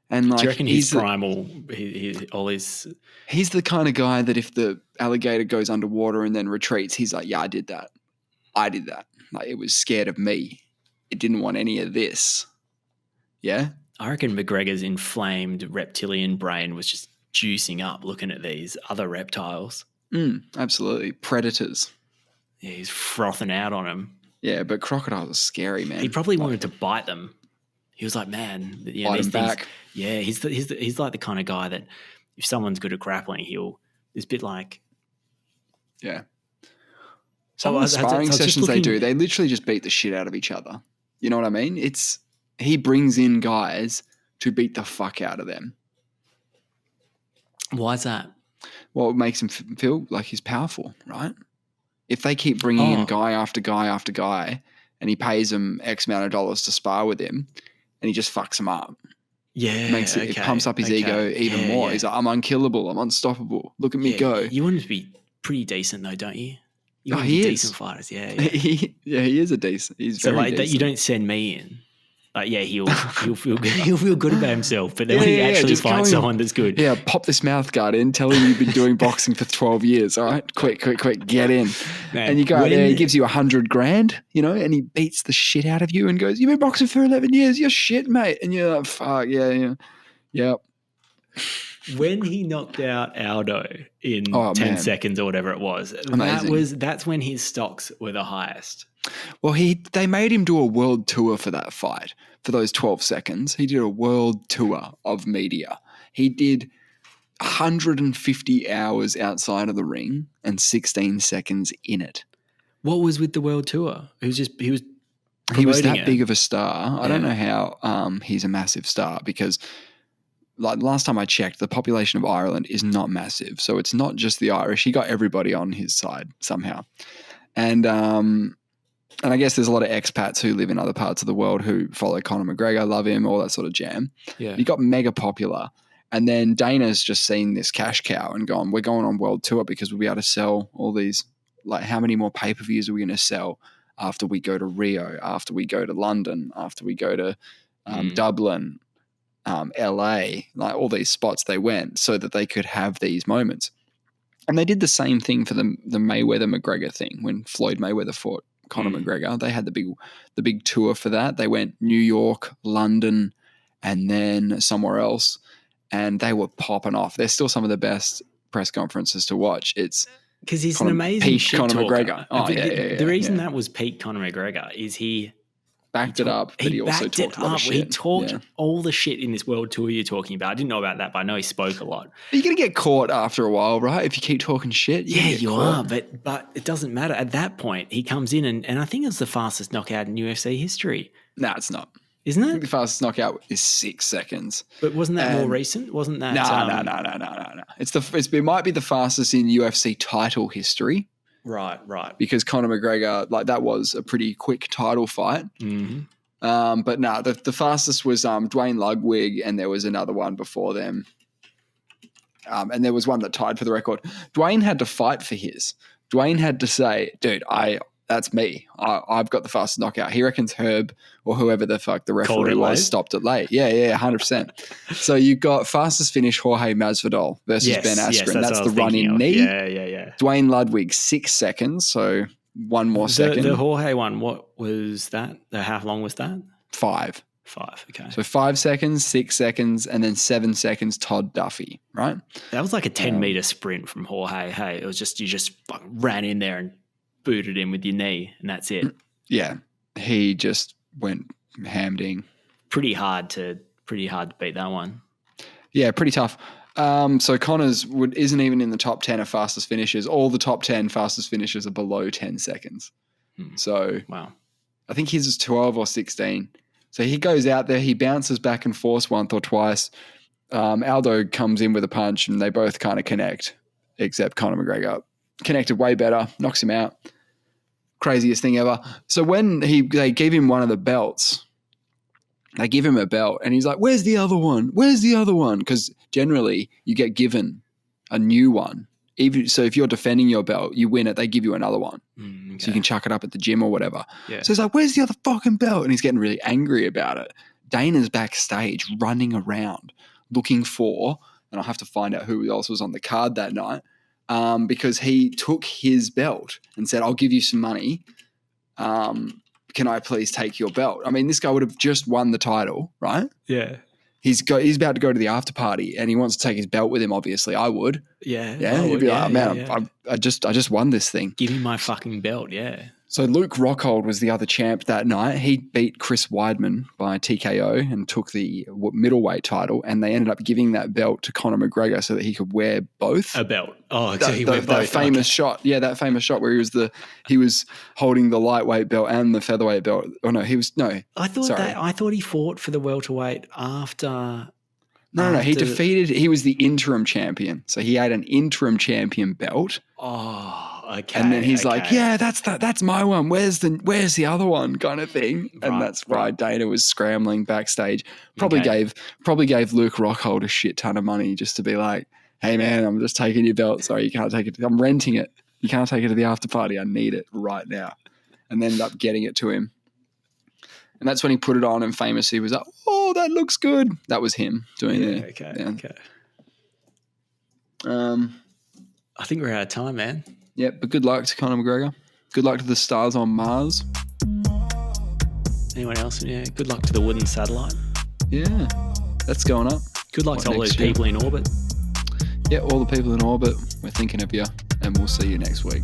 And like, do you reckon he's primal? He's the kind of guy that if the alligator goes underwater and then retreats, he's like, yeah, I did that. Like it was scared of me. It didn't want any of this. Yeah. I reckon McGregor's inflamed reptilian brain was just juicing up looking at these other reptiles. Absolutely. Predators. Yeah, he's frothing out on them. Yeah, but crocodiles are scary, man. He probably wanted to bite them. He was like, man, bite him back. Yeah, he's like the kind of guy that if someone's good at grappling, it's a bit like. Yeah. Some of the sparring sessions they do, they literally just beat the shit out of each other. You know what I mean? He brings in guys to beat the fuck out of them. Why is that? Well, it makes him feel like he's powerful, right? If they keep bringing in guy after guy after guy and he pays them X amount of dollars to spar with him and he just fucks them up. Yeah. It pumps up his ego even more. Yeah. He's like, I'm unkillable. I'm unstoppable. Look at me go. You want him to be pretty decent though, don't you? You want he is. Decent fighters. Yeah. He is a decent. He's so very like decent. That you don't send me in. He'll feel good. He'll feel good about himself. But then when he actually fights someone that's good, pop this mouth guard in. Tell him you've been doing boxing for 12 years. All right, quick, get in. Man, and you go out there. He gives you $100,000, and he beats the shit out of you and goes, "You've been boxing for 11 years. You're shit, mate." And you're like, "Fuck yeah." When he knocked out Aldo in 10 seconds or whatever it was, that's when his stocks were the highest. Well, they made him do a world tour for that fight. For those 12 seconds, he did a world tour of media. He did 150 hours outside of the ring and 16 seconds in it. What was with the world tour? He was that big of a star. I don't know how he's a massive star because like last time I checked, the population of Ireland is not massive. So it's not just the Irish. He got everybody on his side somehow. And I guess there's a lot of expats who live in other parts of the world who follow Conor McGregor, love him, all that sort of jam. Yeah. He got mega popular. And then Dana's just seen this cash cow and gone, we're going on world tour because we'll be able to sell all these, like how many more pay-per-views are we going to sell after we go to Rio, after we go to London, after we go to Dublin, LA, like all these spots they went so that they could have these moments. And they did the same thing for the Mayweather-McGregor thing when Floyd Mayweather fought Conor McGregor. They had the big tour for that. They went New York, London, and then somewhere else, and they were popping off. They're still some of the best press conferences to watch. It's because he's an amazing peak shit Conor talker. McGregor. Oh, The reason that was peak Conor McGregor is he backed it up, but he also talked a lot of shit. He talked all the shit in this world tour you're talking about. I didn't know about that, but I know he spoke a lot. You're going to get caught after a while, right? If you keep talking shit. You are, but it doesn't matter. At that point, he comes in and I think it's the fastest knockout in UFC history. No, it's not. Isn't I it? think the fastest knockout is 6 seconds. But wasn't that more recent? Wasn't that? No. It might be the fastest in UFC title history. Right. Because Conor McGregor, that was a pretty quick title fight. Mm-hmm. But no, the fastest was Dwayne Ludwig, and there was another one before them. And there was one that tied for the record. Dwayne had to fight for his. Dwayne had to say, dude, that's me. I've got the fastest knockout. He reckons Herb or whoever the fuck the referee was stopped it late. Yeah, 100%. So you got fastest finish Jorge Masvidal versus Ben Askren. Yes, that's the running knee. Yeah. Dwayne Ludwig, 6 seconds. So one more second. The Jorge one, what was that? How long was that? 5. 5, okay. So 5 seconds, 6 seconds, and then 7 seconds Todd Duffy, right? That was like a 10-meter sprint from Jorge. Hey, it was just, you just ran in there and booted him with your knee, and that's it. Yeah, he just went hamding. Pretty hard to beat that one. Yeah, pretty tough. So Conor's isn't even in the top 10 of fastest finishes. All the top 10 fastest finishes are below 10 seconds. So wow, I think his is 12 or 16. So he goes out there, he bounces back and forth once or twice. Aldo comes in with a punch, and they both kind of connect, except Conor McGregor connected way better, knocks him out. Craziest thing ever. So when they gave him one of the belts, they give him a belt, and he's like, where's the other one? Where's the other one? Because generally you get given a new one. So if you're defending your belt, you win it, they give you another one. Okay. So you can chuck it up at the gym or whatever. Yeah. So he's like, where's the other fucking belt? And he's getting really angry about it. Dana's backstage running around looking for, and I'll have to find out who else was on the card that night, because he took his belt and said, I'll give you some money. Can I please take your belt? I mean, this guy would have just won the title, right? Yeah. He's about to go to the after party, and he wants to take his belt with him. Obviously, I would. Yeah. He'd be like, man, I just won this thing. Give me my fucking belt. Yeah. So Luke Rockhold was the other champ that night. He beat Chris Weidman by TKO and took the middleweight title, and they ended up giving that belt to Conor McGregor so that he could wear both. A belt. Oh, so he wore both. That famous shot. Yeah, that famous shot where he was holding the lightweight belt and the featherweight belt. Oh no, I thought he fought for the welterweight after. No. He was the interim champion. So he had an interim champion belt. Oh, okay. And then he's like, yeah, that's my one. Where's the other one kind of thing? And that's why Dana was scrambling backstage. Probably gave Luke Rockhold a shit ton of money just to be like, hey man, I'm just taking your belt. Sorry, you can't take it. I'm renting it. You can't take it to the after party. I need it right now. And then ended up getting it to him. And that's when he put it on, and famously was like, oh, that looks good. That was him doing it. Okay. I think we're out of time, man. Yeah, but good luck to Conor McGregor. Good luck to the stars on Mars. Anyone else? Yeah, good luck to the wooden satellite. Yeah, that's going up. Good luck to all those people in orbit. Yeah, all the people in orbit. We're thinking of you, and we'll see you next week.